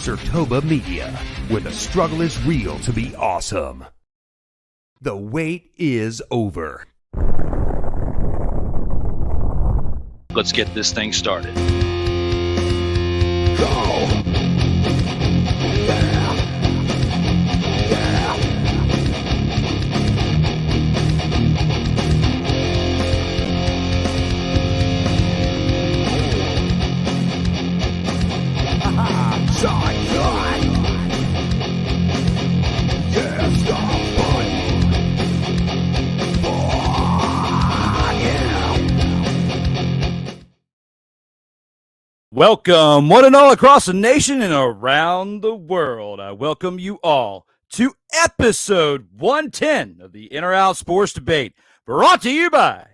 SIRTOBA Media, where the struggle is real to be awesome. The wait is over. Let's get this thing started. Go! Welcome, one and all across the nation and around the world. I welcome you all to episode 110 of the In or Out Sports Debate, brought to you by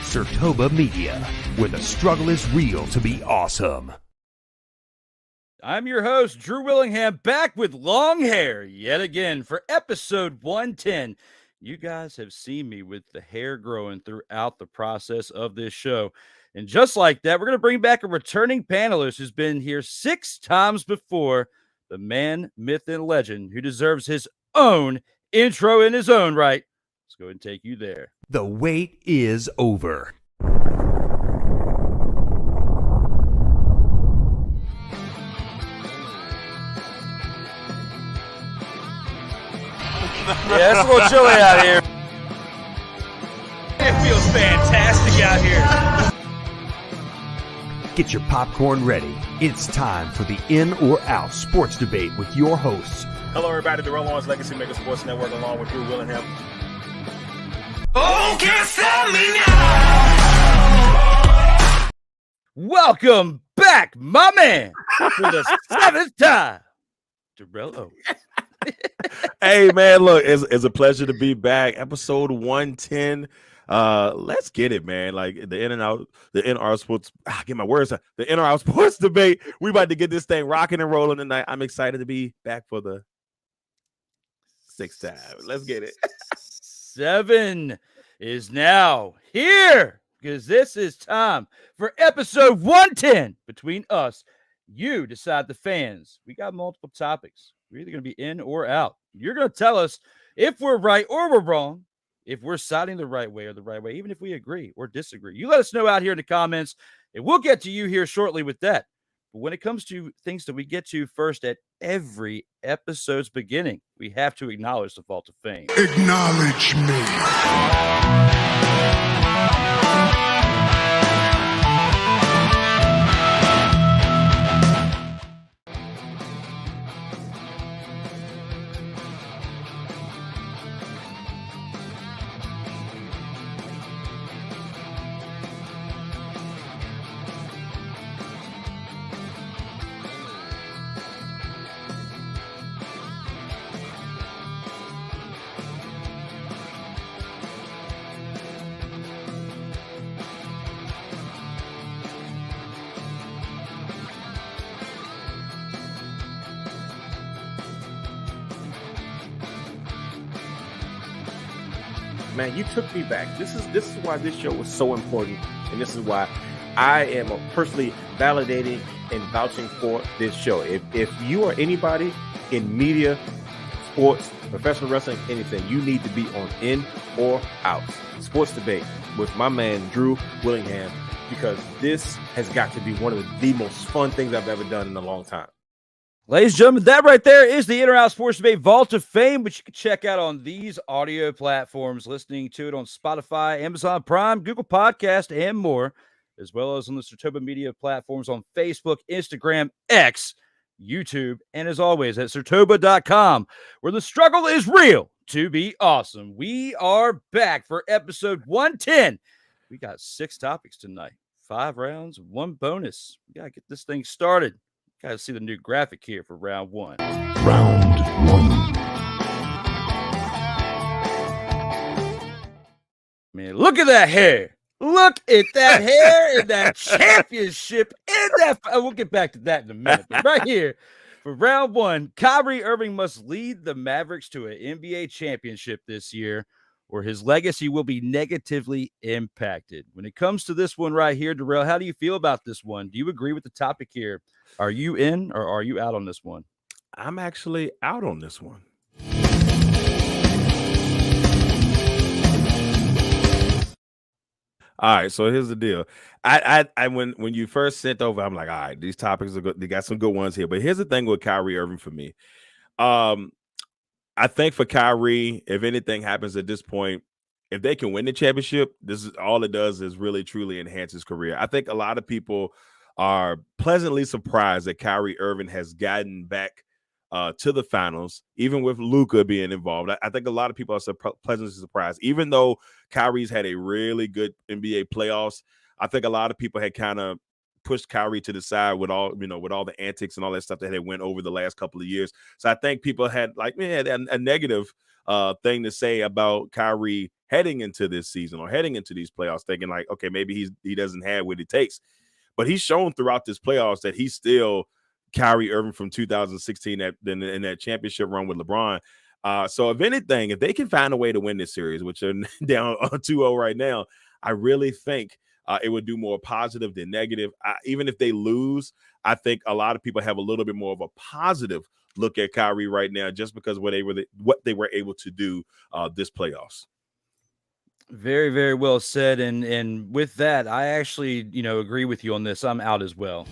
SIRTOBA Media, where the struggle is real to be awesome. I'm your host, Drew Willingham, back with long hair yet again for episode 110. You guys have seen me with the hair growing throughout the process of this show. And just like that, we're going to bring back a returning panelist who's been here 6 times before, the man, myth, and legend who deserves his own intro in his own right. Let's go ahead and take you there. The wait is over. Yeah, it's a little chilly out here. It feels fantastic out here. Get your popcorn ready. It's time for the In or Out Sports Debate with your hosts. Hello, everybody. Darrell, Owens, Legacy Maker Sports Network, along with Drew Willingham. Oh, can't stop me now. Welcome back, my man, for the 7th time, Darrell Owens. Hey man, look, it's a pleasure to be back. Episode 110. Let's get it, man. Like the In or Out Sports. Get my words out. The In or Out Sports Debate. We about to get this thing rocking and rolling tonight. I'm excited to be back for the 6th time. Let's get it. 7 is now here because this is time for episode 110 between us. You decide, the fans. We got multiple topics. We're either going to be in or out. You're going to tell us if we're right or we're wrong, if we're siding the right way or the right way, even if we agree or disagree. You let us know out here in the comments, and we'll get to you here shortly with that. But when it comes to things that we get to first at every episode's beginning, we have to acknowledge the vault of fame. Acknowledge me. Man, you took me back. This is why this show was so important, and this is why I am personally validating and vouching for this show. If you are anybody in media, sports, professional wrestling, anything, you need to be on In or Out Sports Debate with my man Drew Willingham, because this has got to be one of the most fun things I've ever done in a long time. Ladies and gentlemen, that right there is the In or Out Sports Debate Vault of Fame, which you can check out on these audio platforms, listening to it on Spotify, Amazon Prime, Google Podcast, and more, as well as on the SIRTOBA Media platforms on Facebook, Instagram, X, YouTube, and as always at SIRTOBA.com, where the struggle is real to be awesome. We are back for episode 110. We got 6 topics tonight, 5 rounds, 1 bonus. We got to get this thing started. Got to see the new graphic here for round 1. Round 1. Man, look at that hair. Look at that hair and that championship. And that, we'll get back to that in a minute. But right here for round 1, Kyrie Irving must lead the Mavericks to an NBA championship this year, or his legacy will be negatively impacted. When it comes to this one right here, Darrell, how do you feel about this one? Do you agree with the topic here? Are you in or are you out on this one? I'm actually out on this one. All right, so here's the deal. I when you first sent over, I'm like, all right, these topics are good. They got some good ones here. But here's the thing with Kyrie Irving for me. I think for Kyrie, if anything happens at this point, if they can win the championship, this is all it does is really truly enhance his career. I think a lot of people are pleasantly surprised that Kyrie Irving has gotten back to the finals, even with Luka being involved. I think a lot of people are pleasantly surprised, even though Kyrie's had a really good NBA playoffs. I think a lot of people had kind of pushed Kyrie to the side with all the antics and all that stuff that had went over the last couple of years. So I think people had a negative thing to say about Kyrie heading into this season or heading into these playoffs, thinking like, okay, maybe he doesn't have what it takes. But he's shown throughout this playoffs that he's still Kyrie Irving from 2016 in that championship run with LeBron. So if anything, if they can find a way to win this series, which are down 2-0 right now, I really think it would do more positive than negative. Even if they lose, I think a lot of people have a little bit more of a positive look at Kyrie right now, just because what they were able to do this playoffs. Very, very well said. And with that, I actually, agree with you on this. I'm out as well.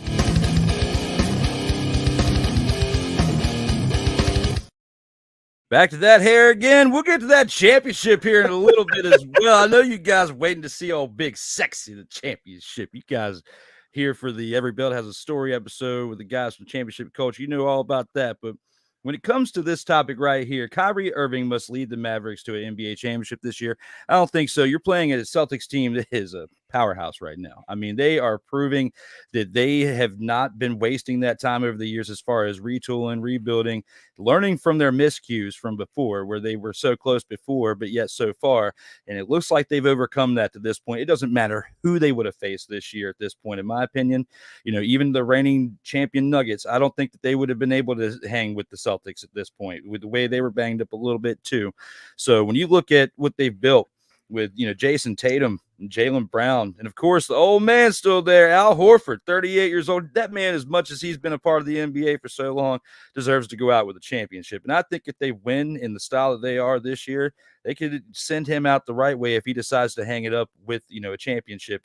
Back to that hair again. We'll get to that championship here in a little bit as well. I know you guys are waiting to see old Big Sexy, the championship. You guys here for the Every Belt Has a Story episode with the guys from Championship Culture. You know all about that. But when it comes to this topic right here, Kyrie Irving must lead the Mavericks to an NBA championship this year. I don't think so. You're playing a Celtics team that is a powerhouse right now. I mean, they are proving that they have not been wasting that time over the years as far as retooling, rebuilding, learning from their miscues from before, where they were so close before, but yet so far. And it looks like they've overcome that to this point. It doesn't matter who they would have faced this year at this point, in my opinion. Even the reigning champion Nuggets, I don't think that they would have been able to hang with the Celtics at this point, with the way they were banged up a little bit too. So when you look at what they've built with, Jason Tatum and Jaylen Brown, and of course the old man still there, Al Horford, 38 years old. That man, as much as he's been a part of the NBA for so long, deserves to go out with a championship. And I think if they win in the style that they are this year, they could send him out the right way if he decides to hang it up with, a championship.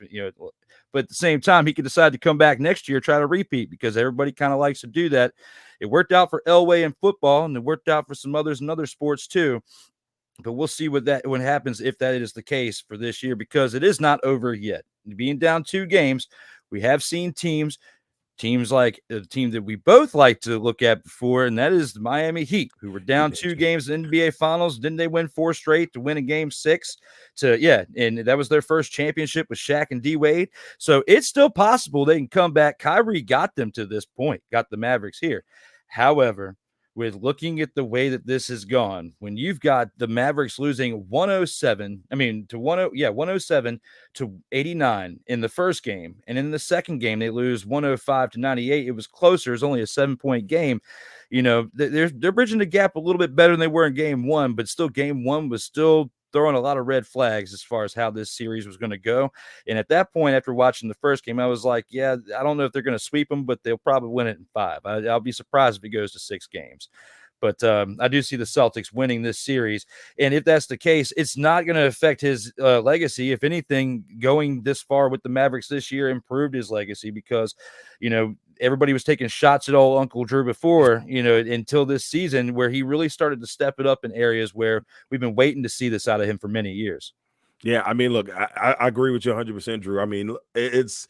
But at the same time, he could decide to come back next year, try to repeat, because everybody kind of likes to do that. It worked out for Elway in football, and it worked out for some others in other sports too. But we'll see what happens if that is the case for this year, because it is not over yet. Being down 2 games, we have seen teams like the team that we both like to look at before, and that is the Miami Heat, who were down 2 games in the NBA Finals. Didn't they win 4 straight to win a Game 6? And that was their first championship with Shaq and D-Wade. So it's still possible they can come back. Kyrie got them to this point, got the Mavericks here. However, with looking at the way that this has gone, when you've got the Mavericks losing 107 to 89 in the first game, and in the second game they lose 105 to 98. It was closer. It was only a 7-point game. They're bridging the gap a little bit better than they were in game 1, but still game 1 was still throwing a lot of red flags as far as how this series was going to go. And at that point, after watching the first game, I was like, yeah, I don't know if they're going to sweep them, but they'll probably win it in 5. I'll be surprised if it goes to 6 games. But I do see the Celtics winning this series. And if that's the case, it's not going to affect his legacy. If anything, going this far with the Mavericks this year improved his legacy, because, everybody was taking shots at old Uncle Drew before, until this season, where he really started to step it up in areas where we've been waiting to see this out of him for many years. Yeah, I mean, look, I agree with you 100%, Drew. I mean, it's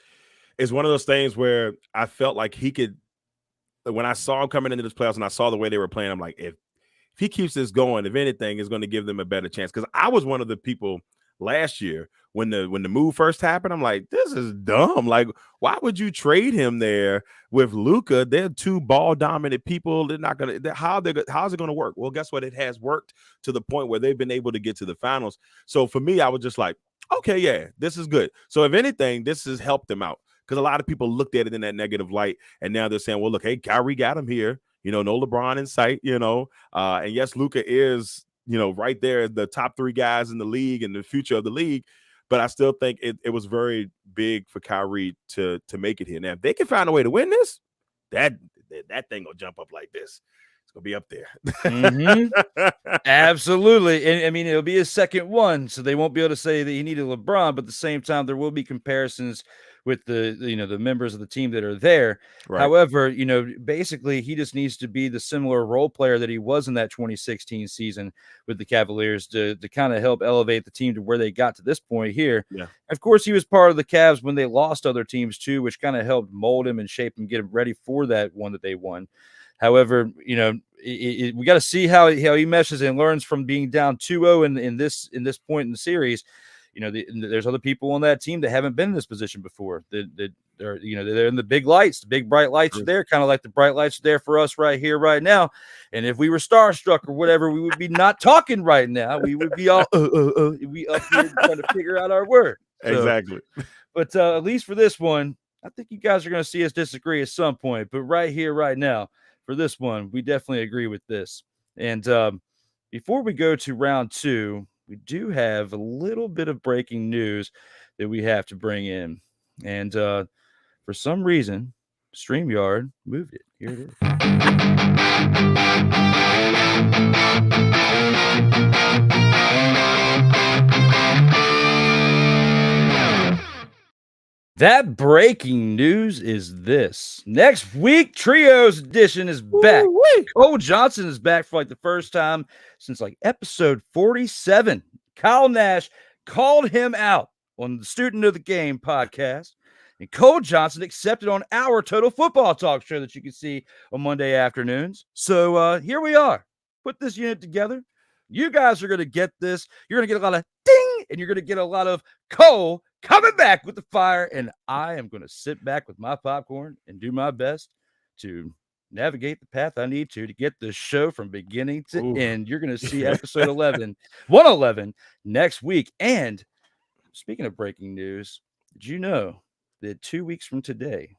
one of those things where I felt like he could, when I saw him coming into this playoffs and I saw the way they were playing, I'm like, if he keeps this going, if anything, it's going to give them a better chance. Because I was one of the people last year when the move first happened, I'm like, this is dumb. Like, why would you trade him there with Luka? They're 2 ball dominant people. They're not going to, how's it going to work? Well, guess what? It has worked to the point where they've been able to get to the finals. So for me, I was just like, okay, yeah, this is good. So if anything, this has helped them out, because a lot of people looked at it in that negative light, and now they're saying, well, look, hey, Kyrie got him here, no LeBron in sight, and yes, Luka is right there, the top 3 guys in the league and the future of the league. But I still think it was very big for Kyrie to make it here. Now, if they can find a way to win this, that thing will jump up like this. It's gonna be up there. Absolutely. And I mean, it'll be his second one, so they won't be able to say that he needed LeBron, but at the same time, there will be comparisons with the members of the team that are there. Right. However, basically he just needs to be the similar role player that he was in that 2016 season with the Cavaliers to kind of help elevate the team to where they got to this point here. Yeah. Of course, he was part of the Cavs when they lost other teams too, which kind of helped mold him and shape him, get him ready for that one that they won. However, we got to see how he meshes and learns from being down 2-0 in this point in the series. There's other people on that team that haven't been in this position before. That they're in the big lights, the big bright lights are there, kind of like the bright lights are there for us right here, right now. And if we were starstruck or whatever, we would be not talking right now. We would be all we up here trying to figure out our word. Exactly. But at least for this one, I think you guys are going to see us disagree at some point. But right here, right now, for this one, we definitely agree with this. And before we go to round 2, we do have a little bit of breaking news that we have to bring in. And for some reason, StreamYard moved it. Here it is. That breaking news is this. Next week, Trios Edition is back. Woo-wee. Cole Johnson is back for the first time since episode 47. Kyle Nash called him out on the Student of the Game podcast. And Cole Johnson accepted on our Total Football Talk show that you can see on Monday afternoons. So here we are. Put this unit together. You guys are going to get this. You're going to get a lot of ding, and you're going to get a lot of Cole coming back with the fire. And I am going to sit back with my popcorn and do my best to navigate the path I need to get this show from beginning to end. You're going to see episode 111 next week. And speaking of breaking news, did you know that 2 weeks from today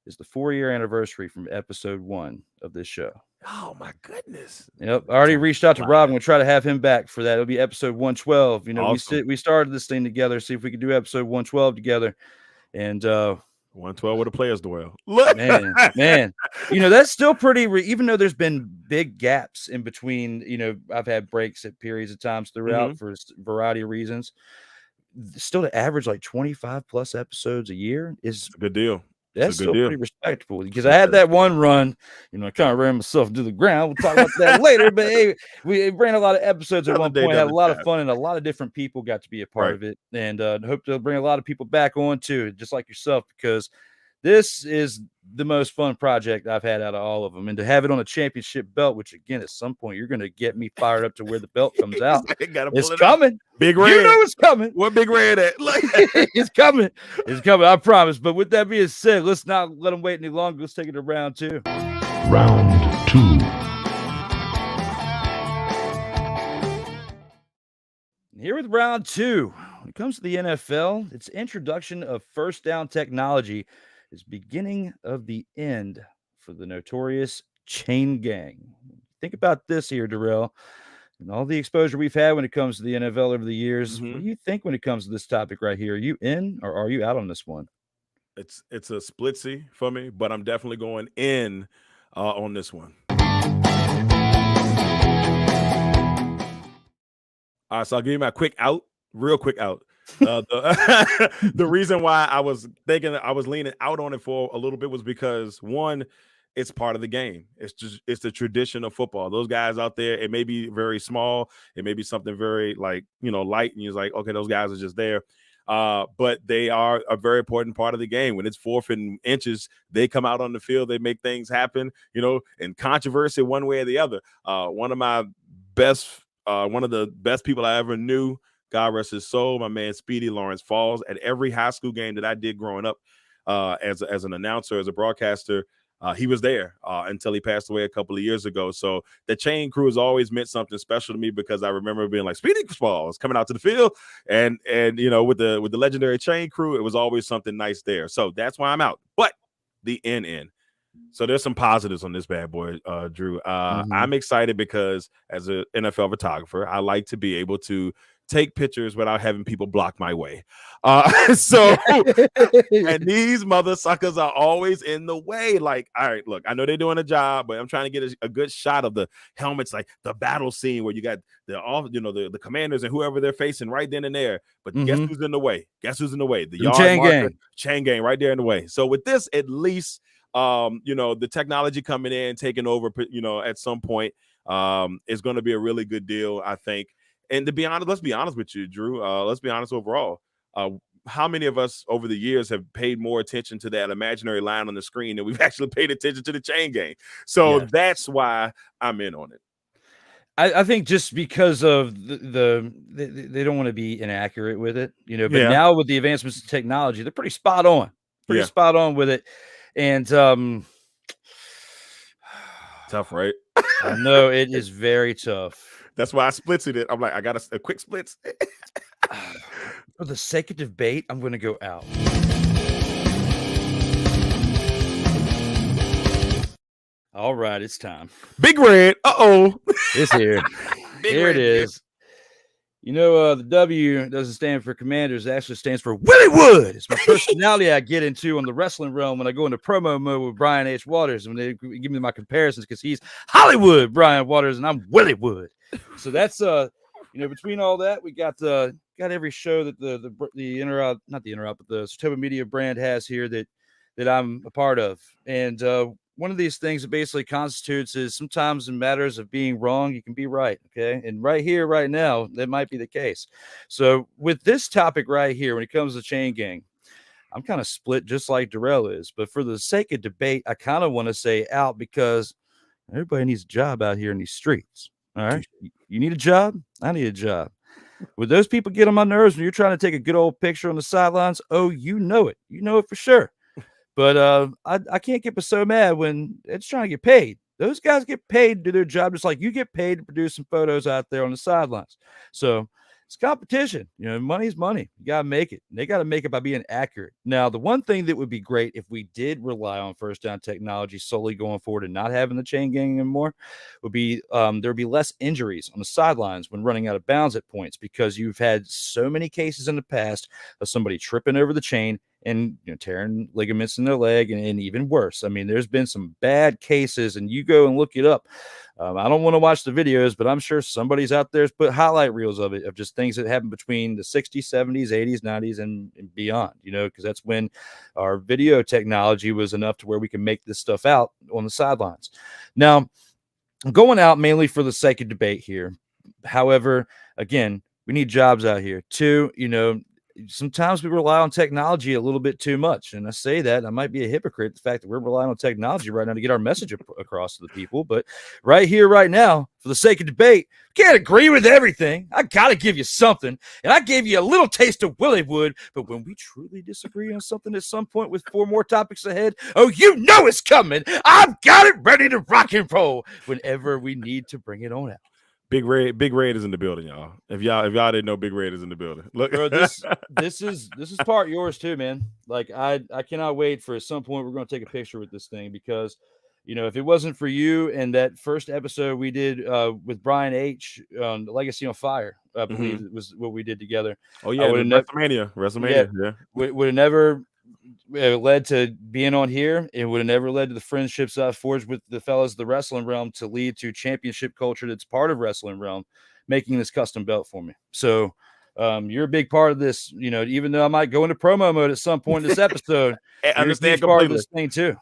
is the 4-year anniversary from episode 1 of this show? Oh my goodness. Yep. I already reached out to Rob. I'm going to try to have him back for that. It'll be episode 112. Awesome. We started this thing together, see if we could do episode 112 together. And 112 with a players duel. man. That's still pretty even though there's been big gaps in between, I've had breaks at periods of times throughout for a variety of reasons. Still to average 25 plus episodes a year is a good deal. That's still pretty respectable, because I had that one run, I kind of ran myself to the ground. We'll talk about that later, but hey, we ran a lot of episodes at one point, had a lot of fun, and a lot of different people got to be a part of it. And hope to bring a lot of people back on too, just like yourself, because this is the most fun project I've had out of all of them. And to have it on a championship belt, which again, at some point, you're going to get me fired up to where the belt comes out. It's coming. Big red. It's coming. What big red at? It's coming. It's coming. I promise. But with that being said, let's not let them wait any longer. Let's take it to round 2. Round 2. Here with round 2. When it comes to the NFL, its introduction of first down technology is beginning of the end for the notorious chain gang. Think about this here, Darrell, and all the exposure we've had when it comes to the NFL over the years. What do you think when it comes to this topic right here? Are you in or are you out on this one? It's a splitsy for me, but I'm definitely going in on this one. All right, so I'll give you my real quick out. The reason why I was leaning out on it for a little bit was because, one, it's part of the game. It's the tradition of football. Those guys out there, it may be very small, it may be something very light, and you're like, okay, those guys are just there. But they are a very important part of the game. When it's 4th and inches, they come out on the field, they make things happen, and controversy one way or the other. One of the best people I ever knew, God rest his soul, my man Speedy Lawrence Falls, at every high school game that I did growing up as an announcer, as a broadcaster, he was there until he passed away a couple of years ago. So the chain crew has always meant something special to me, because I remember being like, Speedy Falls coming out to the field, and with the legendary chain crew, it was always something nice there. So that's why I'm out. But the NN, So there's some positives on this bad boy, Drew. I'm excited because as an NFL photographer, I like to be able to take pictures without having people block my way. And these mother suckers are always in the way. Like, all right, look, I know they're doing a job, but I'm trying to get a good shot of the helmets, like the battle scene where you got the commanders and whoever they're facing right then and there. But guess who's in the way? Guess who's in the way? The yard marker, chain gang right there in the way. So with this, at least, the technology coming in, taking over, at some point, is going to be a really good deal, I think. And to be honest, let's be honest with you, Drew. Let's be honest overall. How many of us over the years have paid more attention to that imaginary line on the screen than we've actually paid attention to the chain gang? So that's why I'm in on it. I think just because of they don't want to be inaccurate with it, but now with the advancements in technology, they're pretty spot on. Spot on with it. And tough, right? I know it is very tough. That's why I splitsed it. I'm like, I got a quick splits. For the sake of debate, I'm going to go out. All right, it's time. Big Red. Uh-oh. It's here. Here it is. The W doesn't stand for Commanders. It actually stands for Willie Wood. It's my personality I get into on the wrestling realm when I go into promo mode with Brian H. Waters. And they give me my comparisons because he's Hollywood Brian Waters and I'm Willie Wood. So that's between all that, we got every show that the SIRTOBA Media brand has here that I'm a part of. And one of these things that basically constitutes is sometimes in matters of being wrong, you can be right. Okay. And right here, right now, that might be the case. So with this topic right here, when it comes to chain gang, I'm kind of split just like Darrell is. But for the sake of debate, I kind of want to say out because everybody needs a job out here in these streets. All right. You need a job. I need a job. Would those people get on my nerves when you're trying to take a good old picture on the sidelines? Oh, you know it. You know it for sure. But I can't get so mad when it's trying to get paid. Those guys get paid to do their job just like you get paid to produce some photos out there on the sidelines. So it's competition. Money's money. You got to make it. They got to make it by being accurate. Now, the one thing that would be great if we did rely on first down technology solely going forward and not having the chain gang anymore would be there would be less injuries on the sidelines when running out of bounds at points because you've had so many cases in the past of somebody tripping over the chain and tearing ligaments in their leg and even worse. I mean, there's been some bad cases and you go and look it up. I don't want to watch the videos, but I'm sure somebody's out there has put highlight reels of it, of just things that happened between the 60s, 70s, 80s, 90s, and beyond, because that's when our video technology was enough to where we can make this stuff out on the sidelines. Now, I'm going out mainly for the sake of debate here. However, again, we need jobs out here too. Sometimes we rely on technology a little bit too much. And I say that I might be a hypocrite, the fact that we're relying on technology right now to get our message across to the people. But right here, right now, for the sake of debate, can't agree with everything. I got to give you something. And I gave you a little taste of Willie Wood. But when we truly disagree on something at some point with 4 more topics ahead, it's coming. I've got it ready to rock and roll whenever we need to bring it on out. Big Red is in the building, y'all. If y'all didn't know, Big Red is in the building. Look, bro, this is part yours too, man. Like I cannot wait for at some point we're going to take a picture with this thing because, if it wasn't for you and that first episode we did with Brian H on Legacy on Fire, I believe it was what we did together. Oh yeah, WrestleMania, yeah. Would have never led to being on here. It would have never led to the friendships I forged with the fellas of the wrestling realm to lead to championship culture that's part of wrestling realm, making this custom belt for me. So you're a big part of this, even though I might go into promo mode at some point in this episode, I understand you're a part of this thing too.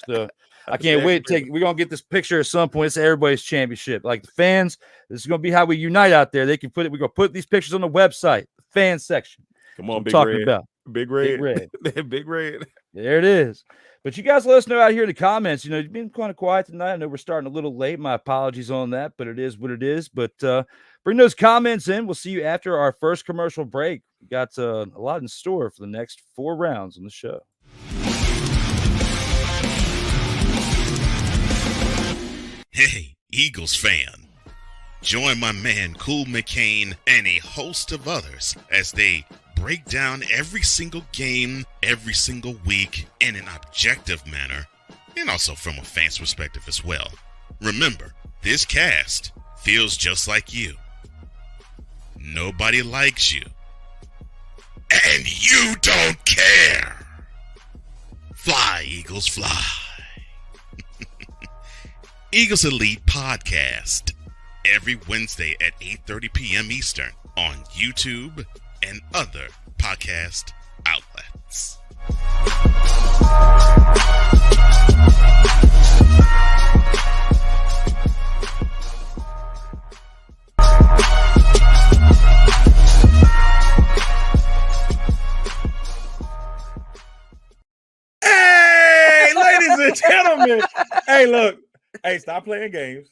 So I can't wait to we're going to get this picture at some point. It's everybody's championship. Like the fans, this is going to be how we unite out there. We're going to put these pictures on the website, the fan section. Come on, Big Red. Big Red. Big Red. There it is. But you guys let us know out here in the comments. You've been kind of quiet tonight. I know we're starting a little late. My apologies on that, but it is what it is. But bring those comments in. We'll see you after our first commercial break. We got a lot in store for the next 4 rounds on the show. Hey, Eagles fan. Join my man Cool McCain and a host of others as they break down every single game, every single week in an objective manner and also from a fan's perspective as well. Remember, this cast feels just like you. Nobody likes you. And you don't care. Fly, Eagles, fly. Eagles Elite Podcast. Every Wednesday at 8:30 p.m. Eastern on YouTube and other podcast outlets. Hey, ladies and gentlemen. Hey, look. Hey, stop playing games.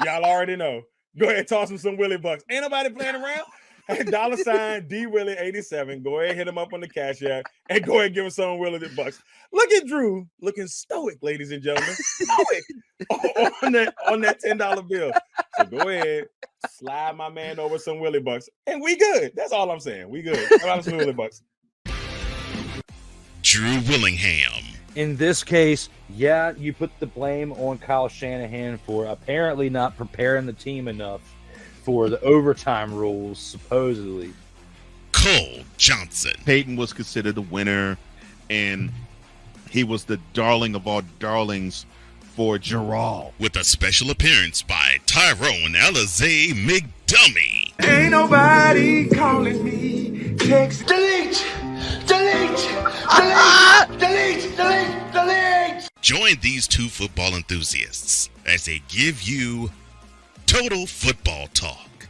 Y'all already know. Go ahead and toss him some Willie Bucks. Ain't nobody playing around. Hey, $ DWillie87. Go ahead, hit him up on the Cash App, and go ahead and give him some Willie Bucks. Look at Drew looking stoic, ladies and gentlemen. Stoic on that $10 bill. So go ahead, slide my man over some Willie Bucks, and we good. That's all I'm saying. We good. How about some Willie Bucks? Drew Willingham. In this case, yeah, you put the blame on Kyle Shanahan for apparently not preparing the team enough for the overtime rules, supposedly. Cole Johnson. Peyton was considered a winner, and he was the darling of all darlings for Darrell. With a special appearance by Tyrone Alizé McDummy. Ain't nobody calling me. Text delete. Join these two football enthusiasts as they give you Total Football Talk.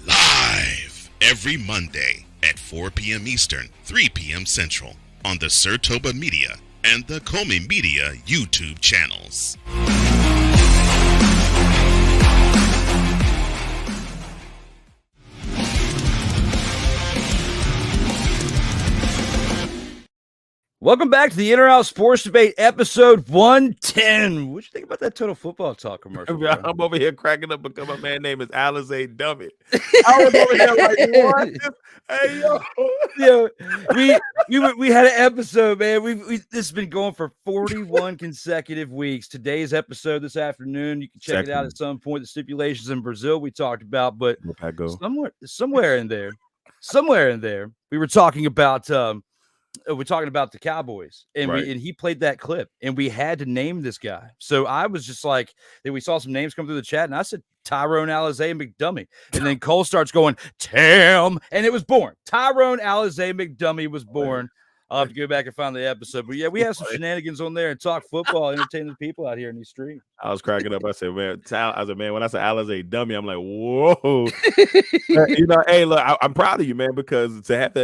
Live every Monday at 4 p.m. Eastern, 3 p.m. Central on the SIRTOBA Media and the Comey Media YouTube channels. Welcome back to the In or Out Sports Debate, episode 110. What you think about that Total Football Talk commercial? Bro? I'm over here cracking up because my man name is Alizé Dummy. I was over here like, what? Hey, yo. We had an episode, man. This has been going for 41 consecutive weeks. Today's episode this afternoon, you can check it out at some point. The stipulations in Brazil we talked about, but somewhere in there, we were talking about we're talking about the Cowboys, and right. and he played that clip, and we had to name this guy. So I was just like, then we saw some names come through the chat, and I said Tyrone Alizé McDummy, and then Cole starts going Tam, and it was born. Tyrone Alizé McDummy was born. I'll have to go back and find the episode, but yeah, we have some shenanigans on there and talk football, entertain the people out here in these streets. I was cracking up. I said, man, when I said Alizé Dummy, I'm like, whoa. Hey, look, I'm proud of you, man, because to have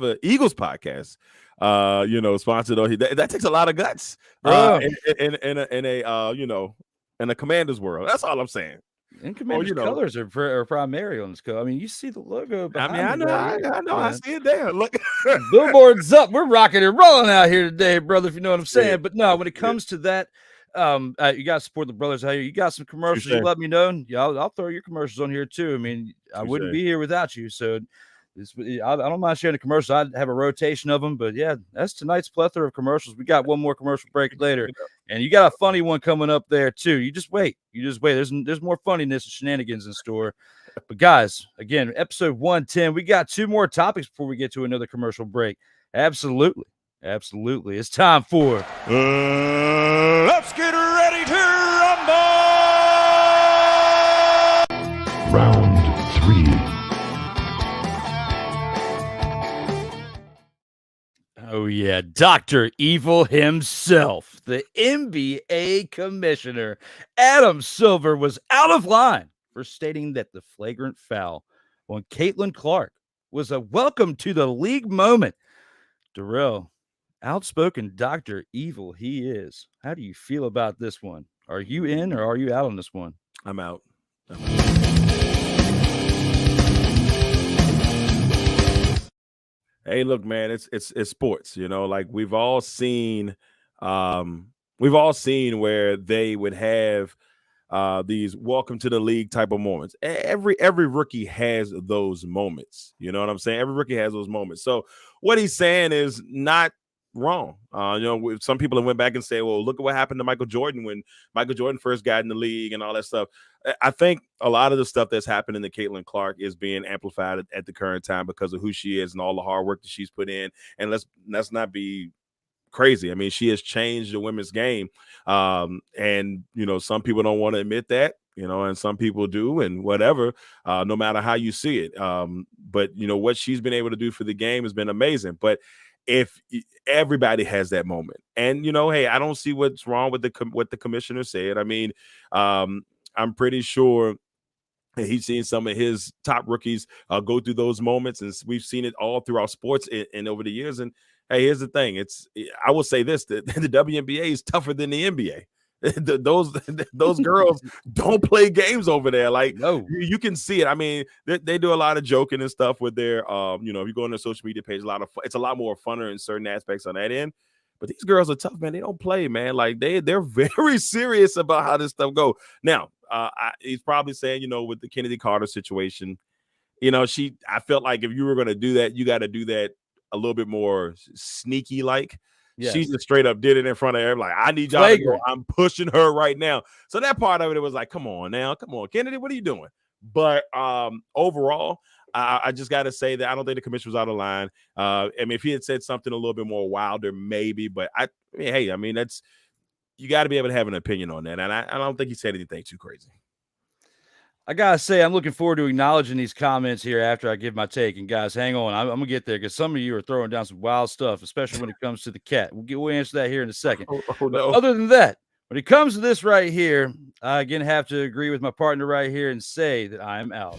an Eagles podcast, sponsored, that takes a lot of guts in a Commanders world. That's all I'm saying. And Commanders colors are primary on this coat. I mean, you see the logo behind I know. I see it there. Look, billboards up. We're rocking and rolling out here today, brother. If you know what I'm saying. Yeah. But no, when it comes to that, you got to support the brothers out here. You got some commercials. You let me know. Yeah, I'll throw your commercials on here too. I mean, I wouldn't be here without you. So I don't mind sharing the commercials. I'd have a rotation of them, but yeah, that's tonight's plethora of commercials. We got one more commercial break later, and you got a funny one coming up there too. You just wait. There's more funniness and shenanigans in store. But guys, again, episode 110. We got two more topics before we get to another commercial break. Absolutely. It's time for let's get ready to rumble. Round 3. Oh, yeah. Dr. Evil himself, the NBA commissioner, Adam Silver, was out of line for stating that the flagrant foul on Caitlin Clark was a welcome to the league moment. Darrell, outspoken Dr. Evil he is. How do you feel about this one? Are you in or are you out on this one? I'm out. Hey, look, man, it's sports, like we've all seen where they would have these welcome to the league type of moments. Every rookie has those moments. You know what I'm saying? Every rookie has those moments. So what he's saying is not wrong. Some people have went back and say, well, look at what happened to Michael Jordan when Michael Jordan first got in the league and all that stuff. I think a lot of the stuff that's happening to Caitlin Clark is being amplified at the current time because of who she is and all the hard work that she's put in. And let's not be crazy. I mean, she has changed the women's game. And some people don't want to admit that, and some people do, and whatever, no matter how you see it. But what she's been able to do for the game has been amazing. But if everybody has that moment, and hey, I don't see what's wrong with what the commissioner said. I mean, I'm pretty sure he's seen some of his top rookies go through those moments, and we've seen it all throughout sports and over the years. And hey, here's the thing: I will say this: the WNBA is tougher than the NBA. those girls don't play games over there. Like, no, you can see it. I mean, they do a lot of joking and stuff with their, if you go on their social media page, it's a lot more funner in certain aspects on that end. But these girls are tough, man. They don't play, man. Like they're very serious about how this stuff go. Now, he's probably saying, with the Kennedy Carter situation, I felt like if you were going to do that, you got to do that a little bit more sneaky, like. Yes. She just straight up did it in front of everybody. Like, I need y'all to go. I'm pushing her right now. So that part of it was like, come on, Kennedy, what are you doing? But overall, I just got to say that I don't think the commissioner was out of line. I mean, if he had said something a little bit more wilder, maybe. But that's, you got to be able to have an opinion on that. And I don't think he said anything too crazy. I gotta say, I'm looking forward to acknowledging these comments here after I give my take. And guys, hang on, I'm gonna get there because some of you are throwing down some wild stuff, especially when it comes to the cat. We'll answer that here in a second. No. Other than that, when it comes to this right here, I again have to agree with my partner right here and say that I am out.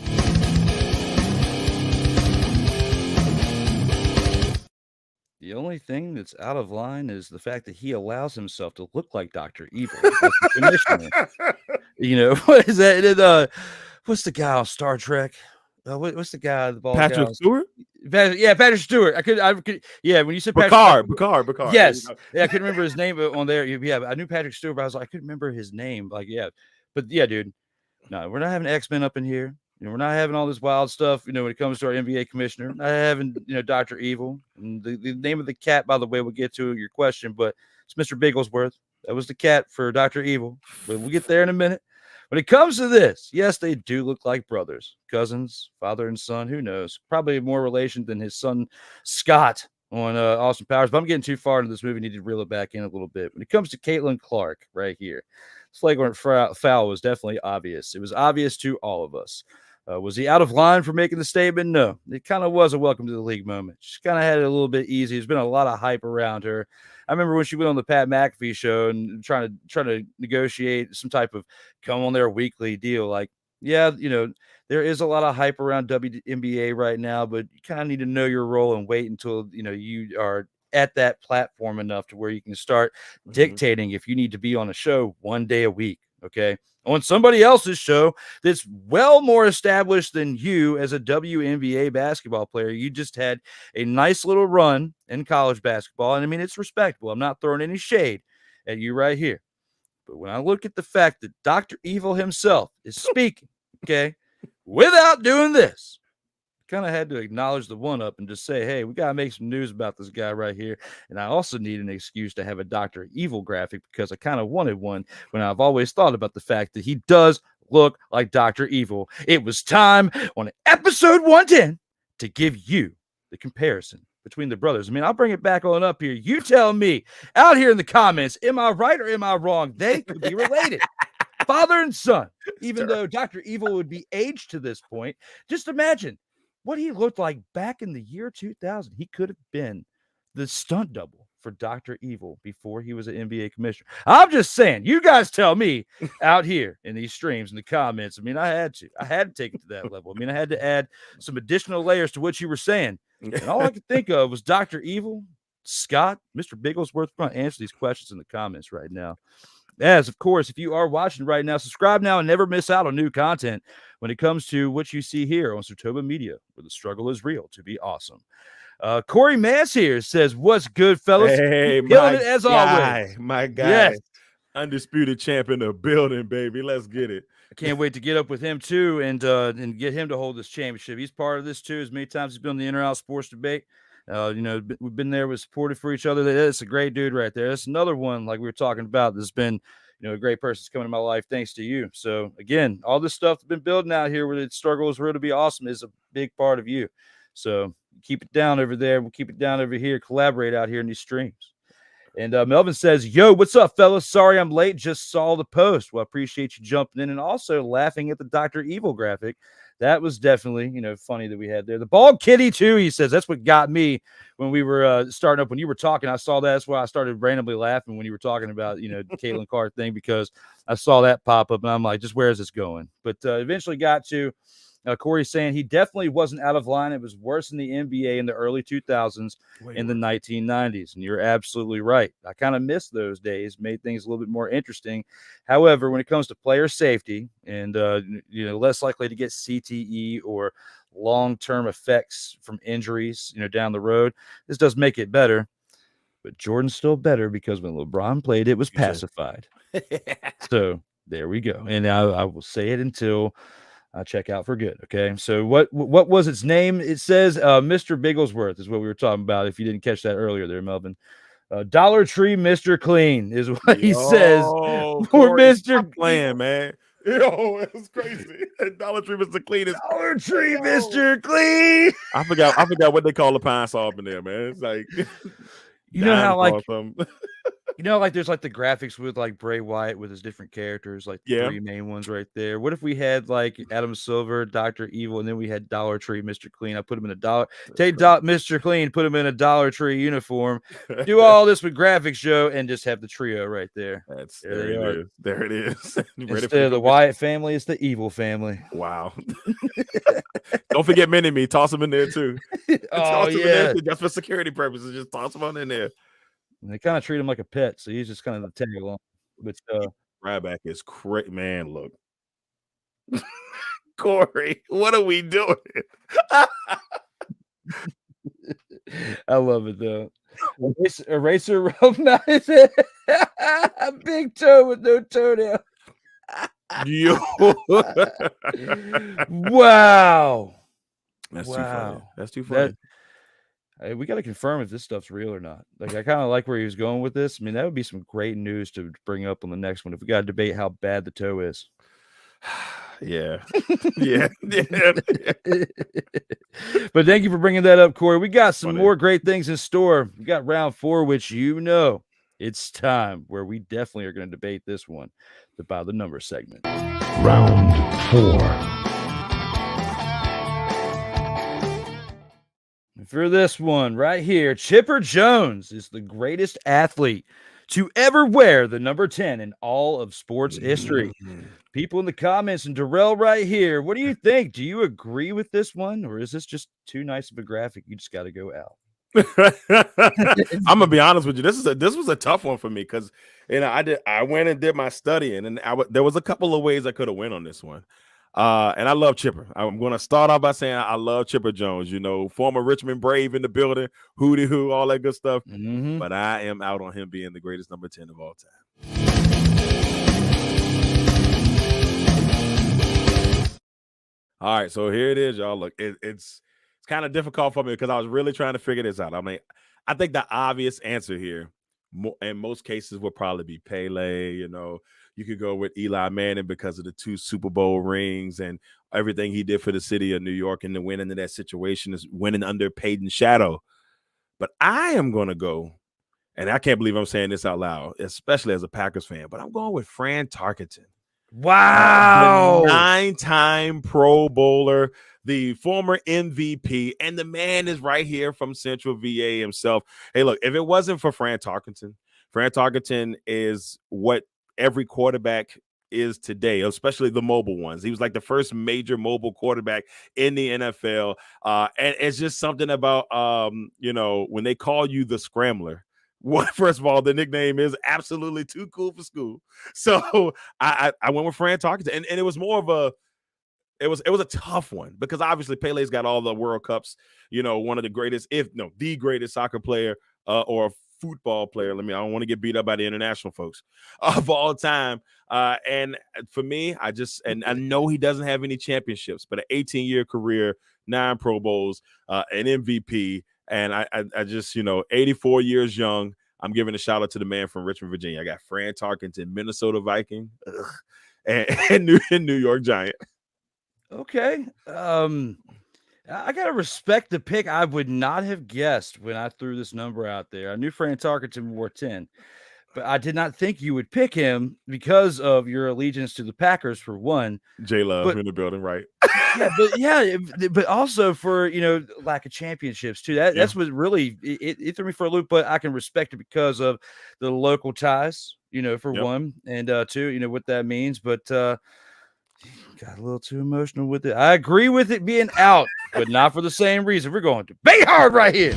The only thing that's out of line is the fact that he allows himself to look like Dr. Evil. What is that? What's the guy on Star Trek? What's the guy? The ball Patrick guy? Stewart? Patrick Stewart. I could. Yeah, when you said Picard. Yes. Yeah, I couldn't remember his name on there. Yeah, I knew Patrick Stewart, but I was like, I couldn't remember his name. Like, yeah. But yeah, dude. No, we're not having X-Men up in here. We're not having all this wild stuff, when it comes to our NBA commissioner. We're not having, Dr. Evil. And the name of the cat, by the way, we'll get to your question, but it's Mr. Bigglesworth. That was the cat for Dr. Evil. But we'll get there in a minute. When it comes to this, yes, they do look like brothers, cousins, father and son. Who knows? Probably more relation than his son, Scott, on Austin Powers. But I'm getting too far into this movie. Need to reel it back in a little bit. When it comes to Caitlin Clark right here, flagrant foul was definitely obvious. It was obvious to all of us. Was he out of line for making the statement? No. It kind of was a welcome to the league moment. She kind of had it a little bit easy. There's been a lot of hype around her. I remember when she went on the Pat McAfee show and trying to negotiate some type of come on their weekly deal. Like, yeah, there is a lot of hype around WNBA right now, but you kind of need to know your role and wait until, you are at that platform enough to where you can start dictating if you need to be on a show one day a week. Okay. On somebody else's show that's well more established than you as a WNBA basketball player. You just had a nice little run in college basketball. And I mean, it's respectable. I'm not throwing any shade at you right here. But when I look at the fact that Dr. Evil himself is speaking, okay, without doing this, kind of had to acknowledge the one-up and just say, hey, we got to make some news about this guy right here. And I also need an excuse to have a Dr. Evil graphic because I kind of wanted one when I've always thought about the fact that he does look like Dr. Evil. It was time on episode 110 to give you the comparison between the brothers. I mean, I'll bring it back on up here. You tell me out here in the comments, am I right or am I wrong? They could be related. Father and son, even though Dr. Evil would be aged to this point. Just imagine what he looked like back in the year 2000. He could have been the stunt double for Dr. Evil before he was an NBA commissioner. I'm just saying, you guys tell me out here in these streams, in the comments. I mean, I had to take it to that level. I mean, I had to add some additional layers to what you were saying. And all I could think of was Dr. Evil, Scott, Mr. Bigglesworth. We're going to answer these questions in the comments right now. As, of course, if you are watching right now, subscribe now and never miss out on new content when it comes to what you see here on SIRTOBA Media, where the struggle is real to be awesome. Corey Mance here says, what's good, fellas? Hey, killing it as always. My guy. Yes. Undisputed champ in the building, baby. Let's get it. I can't wait to get up with him, too, and get him to hold this championship. He's part of this, too, as many times he's been on the In or Out Sports Debate. We've been there, we're supportive for each other. That's a great dude right there. That's another one like we were talking about. That's been, a great person's coming in my life thanks to you. So again, all this stuff that's been building out here where the struggle is real to be awesome is a big part of you. So keep it down over there. We'll keep it down over here. Collaborate out here in these streams. And Melvin says, yo, what's up, fellas? Sorry I'm late. Just saw the post. Well, I appreciate you jumping in and also laughing at the Dr. Evil graphic. That was definitely, funny that we had there. The bald kitty, too, he says. That's what got me when we were starting up. When you were talking, I saw that. That's why I started randomly laughing when you were talking about, the Caitlin Carr thing, because I saw that pop up, and I'm like, just where is this going? But eventually got to Corey saying he definitely wasn't out of line. It was worse in the NBA in the early 2000s in the 1990s. And you're absolutely right. I kind of missed those days, made things a little bit more interesting. However, when it comes to player safety and, less likely to get CTE or long-term effects from injuries, down the road, this does make it better. But Jordan's still better because when LeBron played, it was pacified. So there we go. And I will say it until I check out for good. Okay. So what was its name? It says Mr. Bigglesworth is what we were talking about. If you didn't catch that earlier there, Melvin. Dollar Tree Mr. Clean is what he says for Corey, Mr. Stop playing, man. Yo, it's crazy. Dollar Tree Mr. Clean is Dollar Tree Mr. Clean. I forgot what they call the pine saw up in there, man. It's like how there's like the graphics with like Bray Wyatt with his different characters, like the three main ones right there. What if we had like Adam Silver, Dr. Evil, and then we had Dollar Tree Mr. Clean? I put him in Mr. Clean, put him in a Dollar Tree uniform, do all this with graphics, Joe, and just have the trio right there. There it is. Instead of the Wyatt family, it's the Evil family. Wow. Don't forget Mini-Me. Toss them in there too. Just for security purposes. Just toss them on in there. They kind of treat him like a pet, so he's just kind of the tag along. But Ryback is crazy, man. Look, Corey, what are we doing? I love it though. Eraser rope mounted. A big toe with no toenail. Wow. That's too funny. That's too funny. We got to confirm if this stuff's real or not. Like, I kind of like where he was going with this. I mean, that would be some great news to bring up on the next one if we got to debate how bad the toe is. Yeah. But thank you for bringing that up, Corey. We got some more great things in store. We got round 4, which it's time where we definitely are going to debate this one, the By the Number segment. Round 4. For this one right here, Chipper Jones is the greatest athlete to ever wear the number 10 in all of sports history. People in the comments, and Darrell right here, what do you think? Do you agree with this one, or is this just too nice of a graphic? You just got to go out. I'm gonna be honest with you. This was a tough one for me because I went and did my studying, and there was a couple of ways I could have went on this one. And I love Chipper. I'm going to start off by saying I love Chipper Jones, former Richmond Brave in the building, hootie hoo, all that good stuff. Mm-hmm. But I am out on him being the greatest number 10 of all time. All right, so here it is, y'all. Look, it's kind of difficult for me because I was really trying to figure this out. I mean, I think the obvious answer here, in most cases, would probably be Pele. You could go with Eli Manning because of the 2 Super Bowl rings and everything he did for the city of New York, and to win into that situation is winning under Peyton's shadow. But I am going to go, and I can't believe I'm saying this out loud, especially as a Packers fan, but I'm going with Fran Tarkenton. Wow. The 9-time Pro Bowler, the former MVP, and the man is right here from Central VA himself. Hey, look, if it wasn't for Fran Tarkenton is what every quarterback is today, especially the mobile ones. He was like the first major mobile quarterback in the NFL. And it's just something about, when they call you the scrambler, first of all, the nickname is absolutely too cool for school. So I went with Fran Tarkenton, and it was more of it was a tough one because obviously Pele's got all the World Cups, one of the greatest, the greatest soccer player or football player. I don't want to get beat up by the international folks of all time. And for me, I know he doesn't have any championships, but an 18-year career, 9 Pro Bowls, an MVP. And I just, 84 years young. I'm giving a shout out to the man from Richmond, Virginia. I got Fran Tarkenton, Minnesota Viking, and New York Giant. Okay. I gotta respect the pick. I would not have guessed when I threw this number out there. I knew Fran Tarkenton wore 10, but I did not think you would pick him because of your allegiance to the Packers, for one. J-Love in the building, right? But also for lack of championships too. That's what really it threw me for a loop. But I can respect it because of the local ties, for one, and two, what that means. But got a little too emotional with it. I agree with it being out, but not for the same reason. We're going to be hard right here.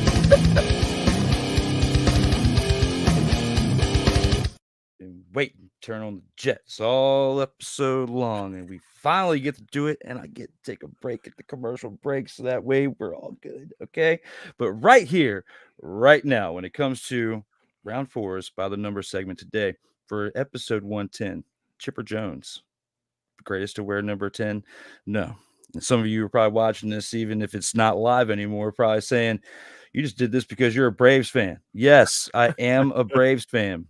Wait, turn on the Jets all episode long, and we finally get to do it, and I get to take a break at the commercial break, so that way we're all good, okay? But right here, right now, when it comes to round 4's by the number segment today for episode 110, Chipper Jones, the greatest to wear number 10? No. And some of you are probably watching this, even if it's not live anymore, probably saying, you just did this because you're a Braves fan. Yes, I am a Braves fan.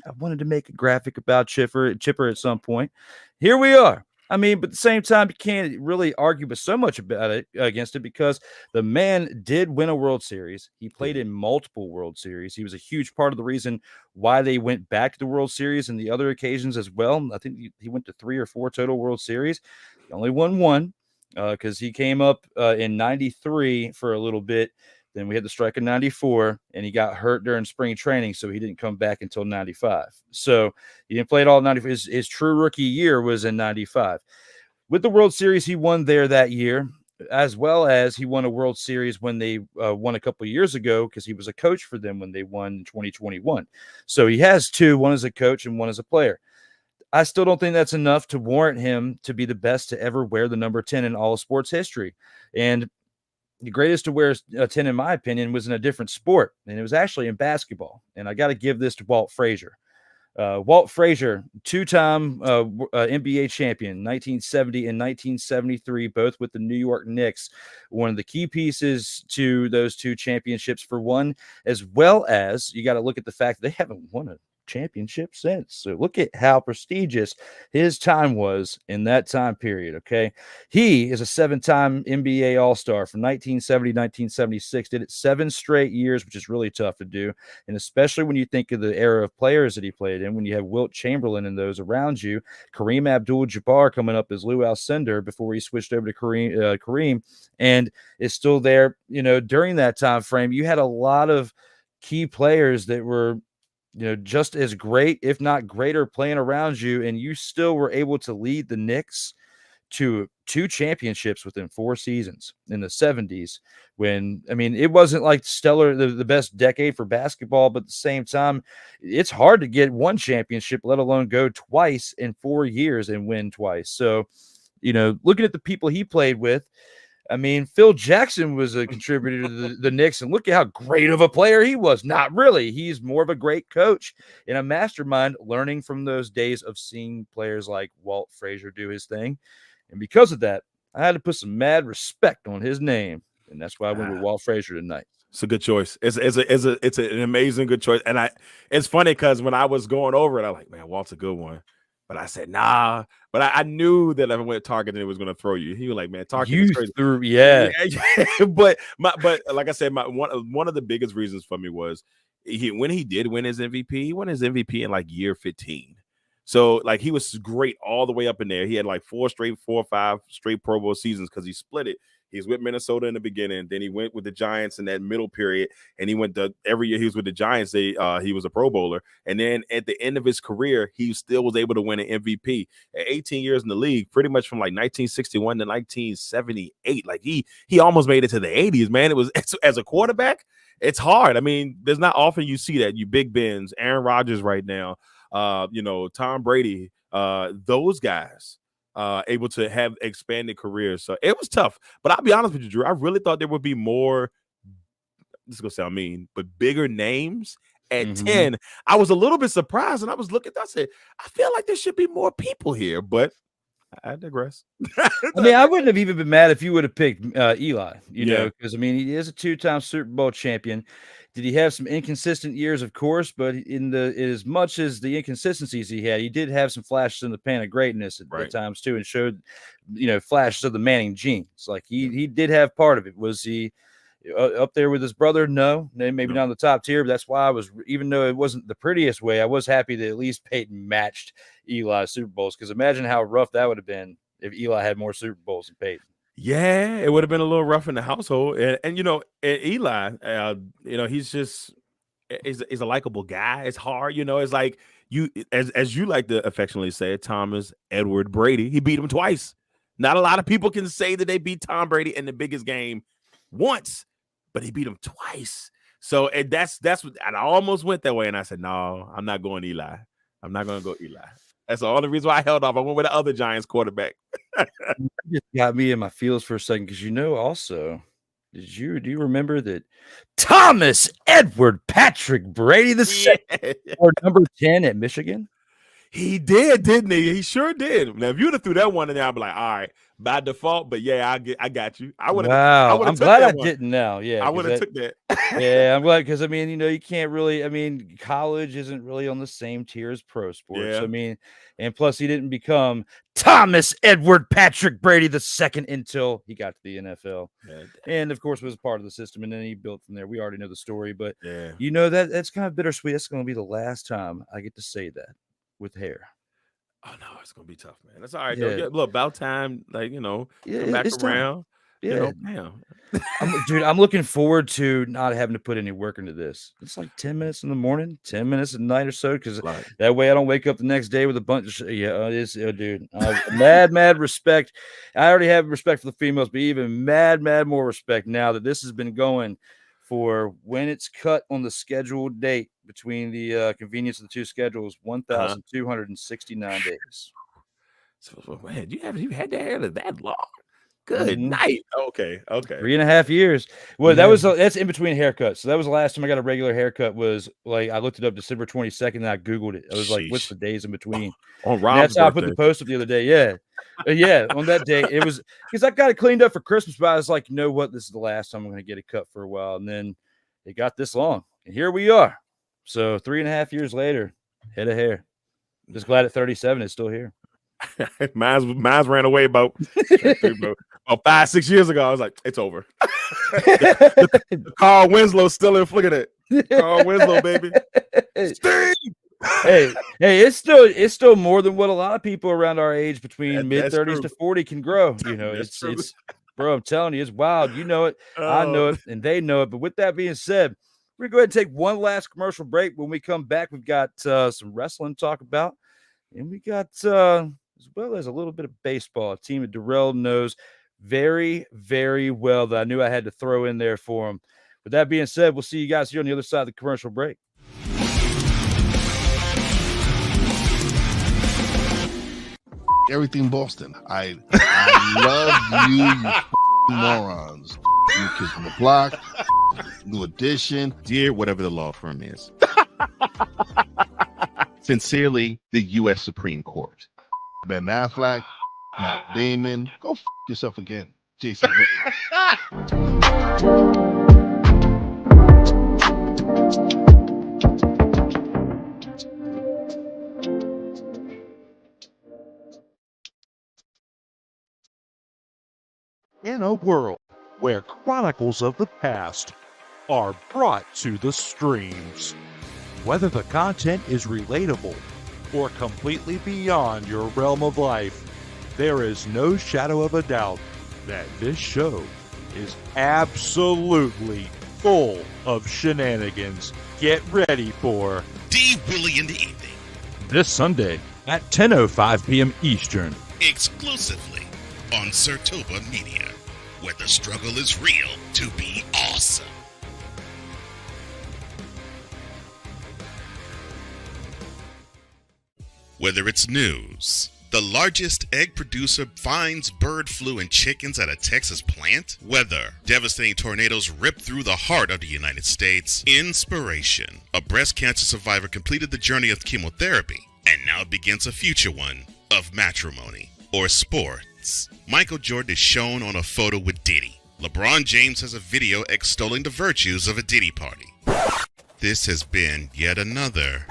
I wanted to make a graphic about Chipper at some point. Here we are. I mean, but at the same time, you can't really argue with so much about it against it because the man did win a World Series. He played in multiple World Series. He was a huge part of the reason why they went back to the World Series and the other occasions as well. I think he went to 3 or 4 total World Series. He only won one because he came up in 93 for a little bit. Then we had the strike in 94, and he got hurt during spring training, so he didn't come back until 95. So he didn't play it all 95. His true rookie year was in 95. With the World Series, he won there that year, as well as he won a World Series when they won a couple of years ago because he was a coach for them when they won in 2021. So he has 2, one as a coach and one as a player. I still don't think that's enough to warrant him to be the best to ever wear the number 10 in all of sports history. And the greatest to wear 10, in my opinion, was in a different sport, and it was actually in basketball. And I got to give this to Walt Frazier. Walt Frazier, 2-time NBA champion, 1970 and 1973, both with the New York Knicks. One of the key pieces to those 2 championships, for one, as well as you got to look at the fact that they haven't won a championship since. So look at how prestigious his time was in that time period. Okay, he is a 7-time NBA All-Star from 1970 to 1976. Did it 7 straight years, which is really tough to do, and especially when you think of the era of players that he played in, when you have Wilt Chamberlain and those around you, Kareem Abdul-Jabbar coming up as Lou Alcindor before he switched over to Kareem, and is still there. During that time frame, you had a lot of key players that were just as great, if not greater, playing around you, and you still were able to lead the Knicks to 2 championships within 4 seasons in the 70s. When, I mean, it wasn't like stellar, the best decade for basketball, but at the same time, it's hard to get 1 championship, let alone go twice in 4 years and win twice. So, looking at the people he played with, I mean, Phil Jackson was a contributor to the Knicks, and look at how great of a player he was. Not really. He's more of a great coach and a mastermind, learning from those days of seeing players like Walt Frazier do his thing. And because of that, I had to put some mad respect on his name, and that's why I went with Walt Frazier tonight. It's a good choice. It's an amazing good choice. And it's funny because when I was going over it, I'm like, man, Walt's a good one. But I said, nah. But I knew that if I went Target, it was going to throw you. He was like, man, Target is crazy. But like I said, one of the biggest reasons for me was when he did win his MVP, he won his MVP in like year 15. So like he was great all the way up in there. He had like 4 or 5 straight Pro Bowl seasons because he split it. He was with Minnesota in the beginning. Then he went with the Giants in that middle period. And he went every year he was with the Giants. He was a Pro Bowler. And then at the end of his career, he still was able to win an MVP. At 18 years in the league, pretty much from like 1961 to 1978. Like he almost made it to the 80s, man. It's as a quarterback, it's hard. I mean, there's not often you see that. You Big Bens, Aaron Rodgers right now, Tom Brady, those guys. Able to have expanded careers. So it was tough. But I'll be honest with you, Drew, I really thought there would be more, this is going to sound mean, but bigger names at 10. I was a little bit surprised, and I was looking, I said, I feel like there should be more people here, but I digress. I mean, I wouldn't have even been mad if you would have picked Eli, you know, because I mean, he is a 2-time Super Bowl champion. Did he have some inconsistent years? Of course, but as much as the inconsistencies he had, he did have some flashes in the pan of greatness at times too, and showed, you know, flashes of the Manning genes. Like he did have part of it. Was he up there with his brother? No, maybe not in the top tier, but that's why I was, even though it wasn't the prettiest way, I was happy that at least Peyton matched Eli's Super Bowls, because imagine how rough that would have been if Eli had more Super Bowls than Peyton. Yeah, it would have been a little rough in the household. And you know, Eli, you know, he's just is a likable guy. It's hard, you know. It's like you, as you like to affectionately say, Thomas Edward Brady. He beat him twice. Not a lot of people can say that they beat Tom Brady in the biggest game once, but he beat him twice. So that's what I almost went that way, and I said, no, I'm not going Eli. I'm not going to go Eli. That's the only reason why I held off. I went with the other Giants quarterback. You just got me in my feels for a second, because you know, also, do you remember that Thomas Edward Patrick Brady the second, or number 10 at Michigan? He did, didn't he? He sure did. Now, if you would have threw that one in there, I'd be like, all right, by default. But yeah, I got you. I would have. Wow, I'm glad I didn't now. Yeah, I would have took that. Yeah, I'm glad, because I mean, you know, you can't really. I mean, college isn't really on the same tier as pro sports. Yeah. I mean, and plus, he didn't become Thomas Edward Patrick Brady the second until he got to the NFL, and of course was part of the system, and then he built from there. We already know the story, but you know, that's kind of bittersweet. That's going to be the last time I get to say that with hair. Oh no, it's gonna be tough, man. That's all right. Yeah. Look, about time, like, you know, come back around. Yeah, you know, dude, I'm looking forward to not having to put any work into this. It's like 10 minutes in the morning, 10 minutes at night or so, because that way I don't wake up the next day with a bunch of dude. Mad respect. I already have respect for the females, but even mad more respect now that this has been going for when it's cut on the scheduled date between the convenience of the two schedules, 1,269 days. So, man, you had that hair that long? Good night. Okay. 3.5 years. Well, that's in between haircuts. So that was the last time I got a regular haircut. Was like, I looked it up December 22nd, and I Googled it. I was like, what's the days in between? On Rob's that's how I put the post up the other day. Yeah. On that day, it was because I got it cleaned up for Christmas, but I was like, you know what? This is the last time I'm going to get it cut for a while. And then it got this long, and here we are. So 3.5 years later, head of hair. Just glad at 37 it's still here. Mine's ran away about 5-6 years ago. I was like, it's over. Carl Winslow's still in. Look at it. Carl Winslow, baby. Steve! hey, it's still more than what a lot of people around our age between mid-30s to 40 can grow. You know, it's bro, I'm telling you, it's wild. You know it, I know it, and they know it. But with that being said, we're going to go ahead and take one last commercial break. When we come back, we've got some wrestling to talk about, and we got as well as a little bit of baseball. A team that Darrell knows very, very well that I knew I had to throw in there for him. With that being said, we'll see you guys here on the other side of the commercial break. Everything Boston. I love you morons. New Kids on the Block, New Edition. Dear whatever the law firm is. Sincerely, the U.S. Supreme Court. Ben Affleck, Matt Damon. Go yourself again, Jason. In a world where chronicles of the past are brought to the streams, whether the content is relatable or completely beyond your realm of life, there is no shadow of a doubt that this show is absolutely full of shenanigans. Get ready for D. Willie in the Evening. This Sunday at 10:05 p.m. Eastern. Exclusively on SIRTOBA Media, where the struggle is real to be awesome. Whether it's news, the largest egg producer finds bird flu in chickens at a Texas plant, weather, devastating tornadoes rip through the heart of the United States, inspiration, a breast cancer survivor completed the journey of chemotherapy, and now begins a future one of matrimony. or sports. Michael Jordan is shown on a photo with Diddy. LeBron James has a video extolling the virtues of a Diddy party. This has been yet another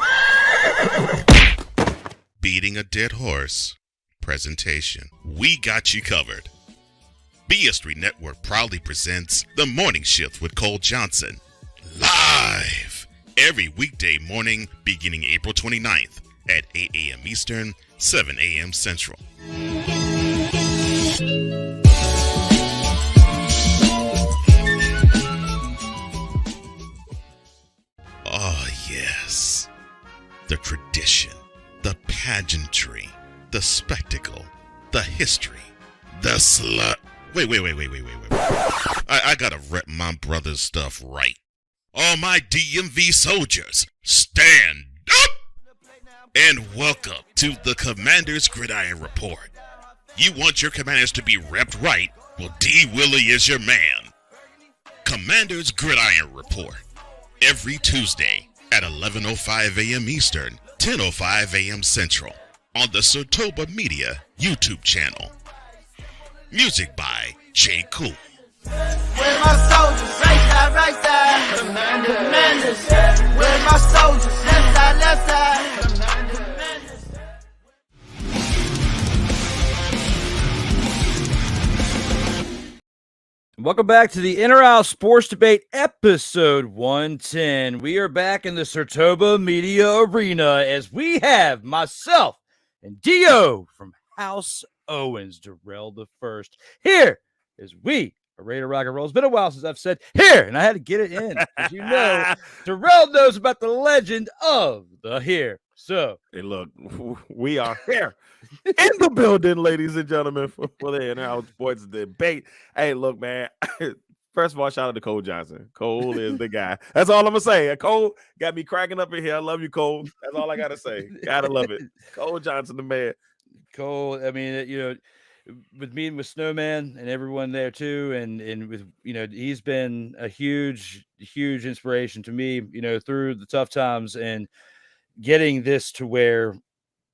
beating a dead horse presentation. We got you covered. BS3 Network proudly presents The Morning Shift with Cole Johnson, live every weekday morning beginning April 29th at 8 a.m. Eastern, 7 a.m. Central. Oh, yes. The tradition, the pageantry, the spectacle, the history, the slut. Wait. I gotta rep my brother's stuff right. All my DMV soldiers, stand up! And welcome to the Commander's Gridiron Report. You want your commanders to be repped right? Well, D. Willie is your man. Commander's Gridiron Report. Every Tuesday at 11:05 a.m. Eastern, 10:05 a.m. Central on the SIRTOBA Media YouTube channel. Music by J. Cool. Where my soldiers? Right side. Commanders. Where my soldiers? Left side. Welcome back to the Inter-House Sports Debate, episode 110. We are back in the SIRTOBA Media Arena as we have myself and Dio from House Owens, Darrell the First, here as we are ready to rock and roll. It's been a while since I've said here, and I had to get it in. As you know, Darrell knows about the legend of the here. So, hey, look, we are here in the building, ladies and gentlemen, for the In-House Sports Debate. Hey, look, man. First of all, shout out to Cole Johnson. Cole is the guy. That's all I'm gonna say. Cole got me cracking up in here. I love you, Cole. That's all I gotta say. Gotta love it. Cole Johnson, the man. Cole, I mean, you know, with meeting with Snowman and everyone there too, and with, you know, he's been a huge inspiration to me, you know, through the tough times and getting this to where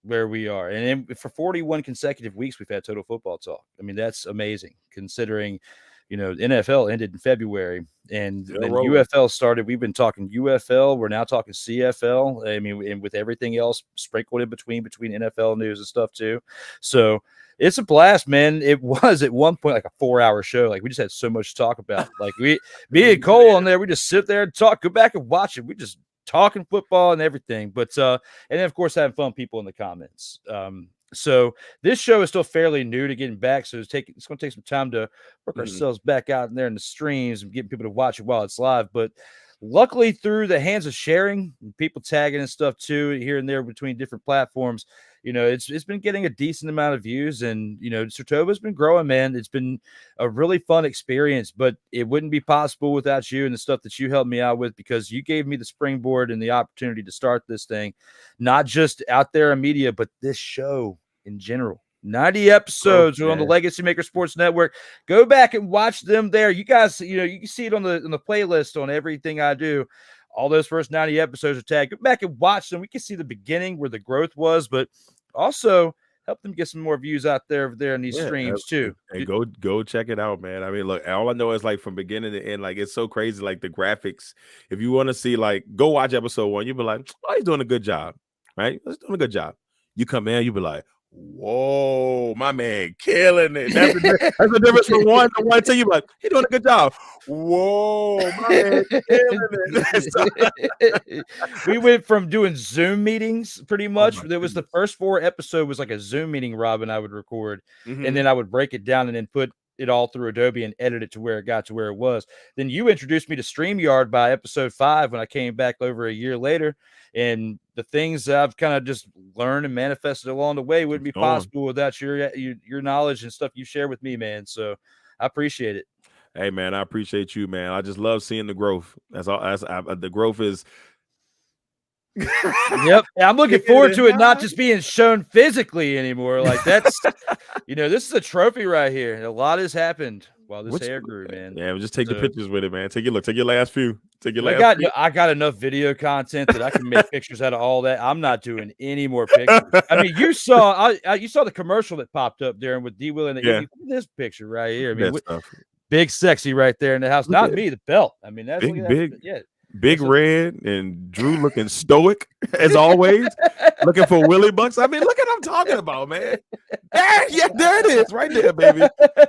we are. And for 41 consecutive weeks, we've had Total Football Talk. I mean, that's amazing considering, you know, NFL ended in February and then UFL started. We've been talking UFL. We're now talking CFL. I mean, and with everything else sprinkled in between NFL news and stuff too. So it's a blast, man. It was at one point like a 4-hour show. Like we just had so much to talk about. Like me and Cole on there, we just sit there and talk, go back and watch it. We just talking football and everything. But and then of course having fun people in the comments. So this show is still fairly new to getting back. So it's going to take some time to work ourselves back out in there in the streams and getting people to watch it while it's live. But luckily, through the hands of sharing, and people tagging and stuff too, here and there between different platforms, you know, it's been getting a decent amount of views, and you know, SIRTOBA's been growing, man. It's been a really fun experience, but it wouldn't be possible without you and the stuff that you helped me out with, because you gave me the springboard and the opportunity to start this thing, not just out there in media, but this show in general. 90 episodes on the Legacy Maker Sports Network. Go back and watch them there. You guys, you know, you can see it on the playlist on everything I do. All those first 90 episodes are tagged. Go back and watch them. We can see the beginning where the growth was, but also help them get some more views out there in these streams too. And go check it out, man. I mean, look, all I know is like from beginning to end, like it's so crazy. Like the graphics. If you want to see, like, go watch episode 1. You'll be like, oh, he's doing a good job, right? He's doing a good job. You come in, you'll be like, whoa, my man killing it. That's the difference from 1 to 1 to you. Like, he doing a good job. Whoa, my man killing it. We went from doing Zoom meetings pretty much. There was the first 4 episode was like a Zoom meeting, Rob and I would record, and then I would break it down and then put it all through Adobe and edit it to where it got to where it was. Then you introduced me to StreamYard by episode 5 when I came back over a year later. And the things that I've kind of just learned and manifested along the way wouldn't be possible without your knowledge and stuff you share with me, man. So I appreciate it. Hey, man, I appreciate you, man. I just love seeing the growth. That's all. The growth is. Yep. I'm looking forward to it not just being shown physically anymore. Like that's, you know, this is a trophy right here. A lot has happened while this hair grew, man. Yeah, just take the pictures with it, man. Take your look. Take your last few. Take your I got enough video content that I can make pictures out of all that. I'm not doing any more pictures. I mean, you saw the commercial that popped up, Darren, with D. Will and the Yeah. Look at this picture right here. I mean, That stuff. big sexy right there in the house. Look Not at me, the belt. I mean, that's big red and Drew looking stoic as always, looking for Willie Bucks. I mean, look at what I'm talking about, man. There it is, right there, baby.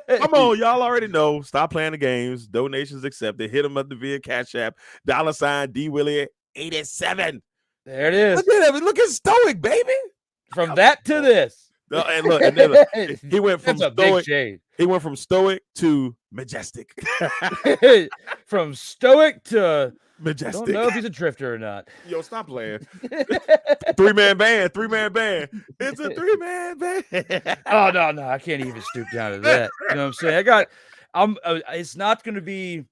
Come on, y'all already know. Stop playing the games. Donations accepted. Hit them up via Cash App. $ D Willie 87. There it is. Look at him. Looking stoic, baby. From that to this. And look, and then he went from That's a big stoic. shade. He went from stoic to majestic. From stoic to majestic. Don't know if he's a drifter or not. Yo, stop playing. Three-man band. It's a 3-man band. Oh no, I can't even stoop down to that. You know what I'm saying? It's not going to be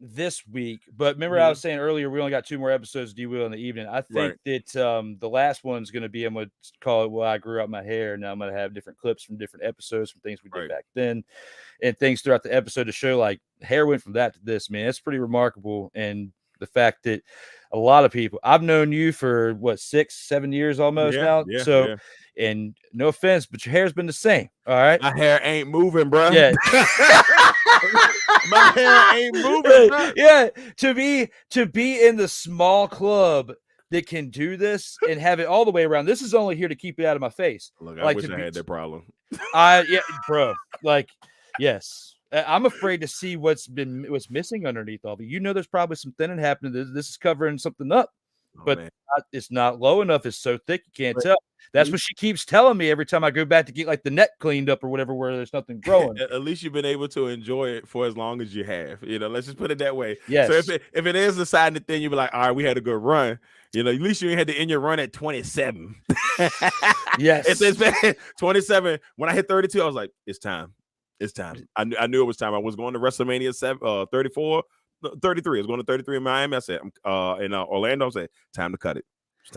this week, but remember I was saying earlier we only got 2 more episodes of D Will in the evening. I think that the last one's going to be, I'm going to call it "Well, I Grew Out My Hair." Now I'm going to have different clips from different episodes, from things we did back then, and things throughout the episode to show like hair went from that to this. Man, it's pretty remarkable. And the fact that a lot of people, I've known you for 6-7 years almost now. And no offense, but your hair's been the same. All right. My hair ain't moving, bro. Yeah. My hair ain't moving, bro. Yeah. To be in the small club that can do this and have it all the way around. This is only here to keep it out of my face. Look, I wish I had that problem. Bro. Like, yes. I'm afraid to see what's missing underneath all of it. You know, there's probably some thinning happening. This is covering something up, but it's not low enough. It's so thick you can't tell. That's what she keeps telling me every time I go back to get like the neck cleaned up or whatever, where there's nothing growing. At least you've been able to enjoy it for as long as you have. You know, let's just put it that way. Yes. So if it is deciding the thing, you'll be like, all right, we had a good run. You know, at least you ain't had to end your run at 27. Yes. It's 27. When I hit 32, I was like, it's time. It's time. I knew it was time. I was going to WrestleMania 33. I was going to 33 in Miami. I said, in Orlando, I said, time to cut it.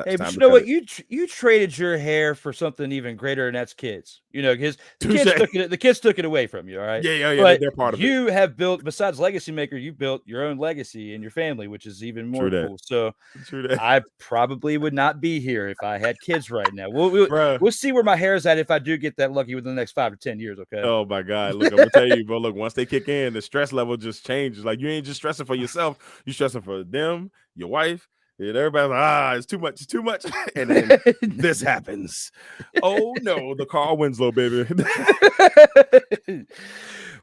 Hey, but you know what? You traded your hair for something even greater, and that's kids. You know, because the kids took it away from you. All right. Yeah. But they're part of it. You have built, besides Legacy Maker, you built your own legacy in your family, which is even more cool. So I probably would not be here if I had kids right now. We'll see where my hair is at if I do get that lucky within the next 5 to 10 years. Okay. Oh my God! Look, I'm gonna tell you, bro. Look, once they kick in, the stress level just changes. Like you ain't just stressing for yourself; you stressing for them, your wife. And everybody's like, it's too much. And then this happens. Oh no, the Carl Winslow, baby.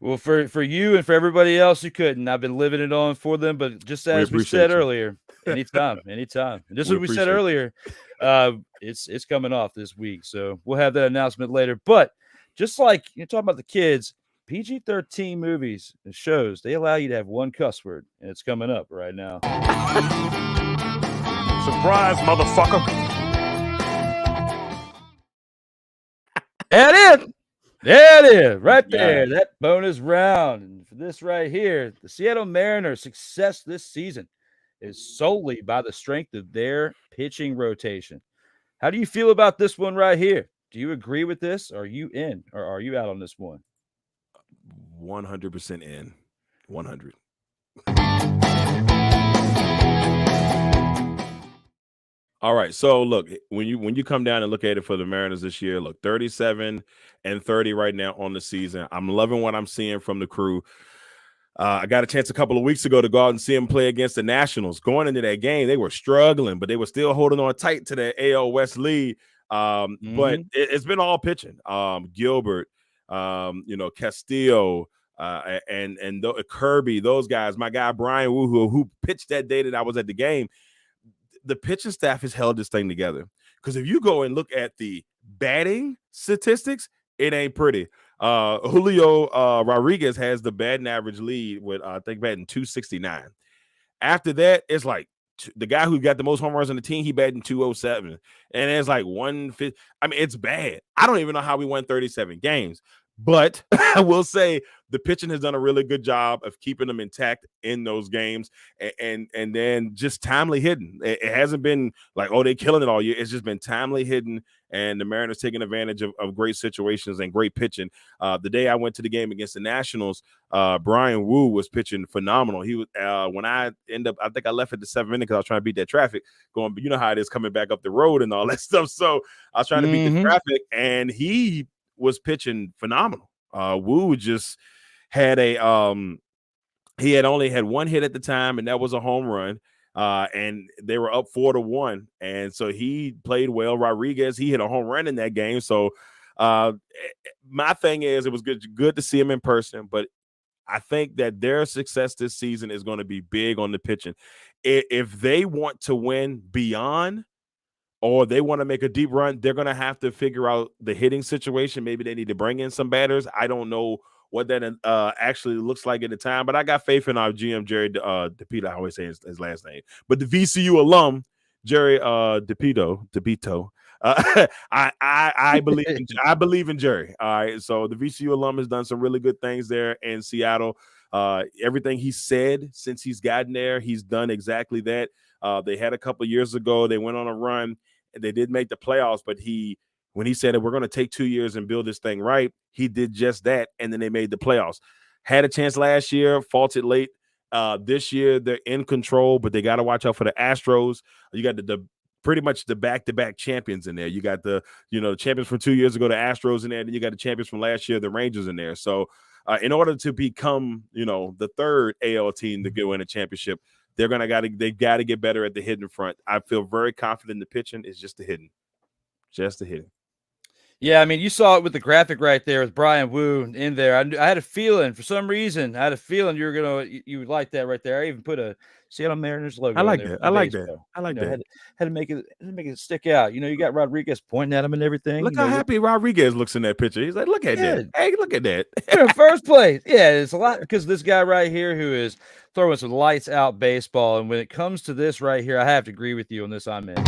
Well, for you and for everybody else who couldn't, I've been living it on for them. But just as we said earlier, anytime. And just as we said earlier, it's coming off this week. So we'll have that announcement later. But just like you're talking about the kids, PG-13 movies and shows, they allow you to have one cuss word, and it's coming up right now. Surprise, motherfucker. There it is, right there. That bonus round. And for this right here, the Seattle Mariners' success this season is solely by the strength of their pitching rotation. How do you feel about this one right here? Do you agree with this? Are you in or are you out on this one? 100% in. 100. All right. So look, when you come down and look at it for the Mariners this year, look, 37-30 right now on the season. I'm loving what I'm seeing from the crew. I got a chance a couple of weeks ago to go out and see them play against the Nationals. Going into that game, they were struggling, but they were still holding on tight to that AL West lead. But it's been all pitching. Gilbert, Castillo, and Kirby, those guys. My guy Brian Wu, who pitched that day that I was at the game. The pitching staff has held this thing together. Because if you go and look at the batting statistics, it ain't pretty. Julio Rodriguez has the batting average lead with, I think, batting 269. After that, it's like the guy who got the most home runs on the team, he batting 207. And it's like 150. I mean, it's bad. I don't even know how we won 37 games. But I will say the pitching has done a really good job of keeping them intact in those games, and then just timely hitting. It hasn't been like, oh, they're killing it all year. It's just been timely hitting, and the Mariners taking advantage of great situations and great pitching. The day I went to the game against the Nationals, Brian Wu was pitching phenomenal. He was when I think I left at the 7th inning because I was trying to beat that traffic going, but you know how it is coming back up the road and all that stuff. So I was trying to beat the traffic, and he was pitching phenomenal. Wu just had he had only had one hit at the time, and that was a home run. And they were up 4-1, and so he played well. Rodriguez, he hit a home run in that game. So my thing is, it was good to see him in person, but I think that their success this season is going to be big on the pitching. If they want to win beyond, or they want to make a deep run, they're going to have to figure out the hitting situation. Maybe they need to bring in some batters. I don't know what that actually looks like at the time, but I got faith in our GM, Jerry DePito. I always say his last name. But the VCU alum, Jerry DePito. I believe in Jerry. All right. So the VCU alum has done some really good things there in Seattle. Everything he said since he's gotten there, he's done exactly that. They had a couple of years ago, they went on a run. They did make the playoffs, but when he said that we're going to take 2 years and build this thing right, he did just that, and then they made the playoffs. Had a chance last year, faltered late. This year, they're in control, but they got to watch out for the Astros. You got the pretty much the back-to-back champions in there. You got the champions from 2 years ago, the Astros in there, and you got the champions from last year, the Rangers in there. So in order to become, the third AL team to go in a championship, they got to get better at the hitting front. I feel very confident in the pitching. It's just the hitting. Yeah, I mean, you saw it with the graphic right there with Brian Wu in there. I had a feeling, for some reason, you would like that right there. I even put a Seattle Mariners logo. I like in there that. I like that. Had to make it stick out. You got Rodriguez pointing at him and everything. Look how happy Rodriguez looks in that picture. He's like, look at that. Hey, look at that. In first place. Yeah, it's a lot because this guy right here who is throwing some lights out baseball. And when it comes to this right here, I have to agree with you on this. I'm in.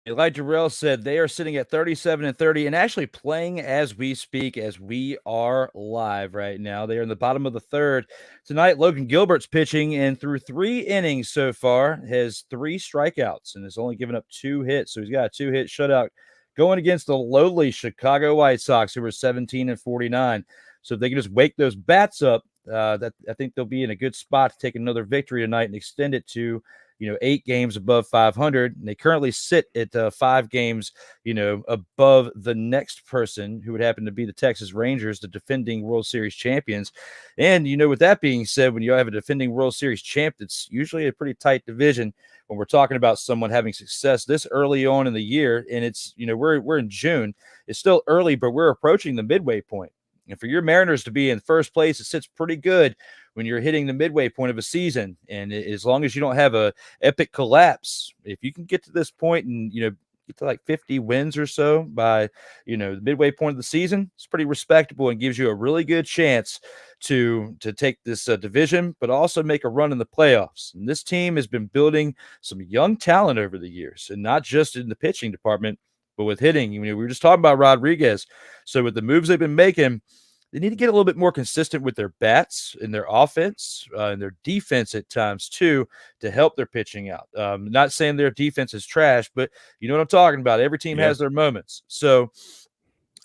Like Darrell said, they are sitting at 37-30 and actually playing as we speak, as we are live right now. They are in the bottom of the third. Tonight, Logan Gilbert's pitching, and through 3 innings so far, has 3 strikeouts and has only given up 2 hits. So he's got a 2-hit shutout going against the lowly Chicago White Sox, who are 17-49. So if they can just wake those bats up, I think they'll be in a good spot to take another victory tonight and extend it to 8 games above 500. And they currently sit at 5 games, above the next person, who would happen to be the Texas Rangers, the defending World Series champions. And, with that being said, when you have a defending World Series champ, it's usually a pretty tight division when we're talking about someone having success this early on in the year. And it's, we're in June. It's still early, but we're approaching the midway point. And for your Mariners to be in first place, it sits pretty good when you're hitting the midway point of a season. And as long as you don't have a epic collapse, if you can get to this point and, get to like 50 wins or so by, the midway point of the season, it's pretty respectable and gives you a really good chance to take this division, but also make a run in the playoffs. And this team has been building some young talent over the years, and not just in the pitching department, but with hitting. We were just talking about Rodriguez. So with the moves they've been making, they need to get a little bit more consistent with their bats and their offense and their defense at times too, to help their pitching out. Not saying their defense is trash, but you know what I'm talking about. Every team has their moments. So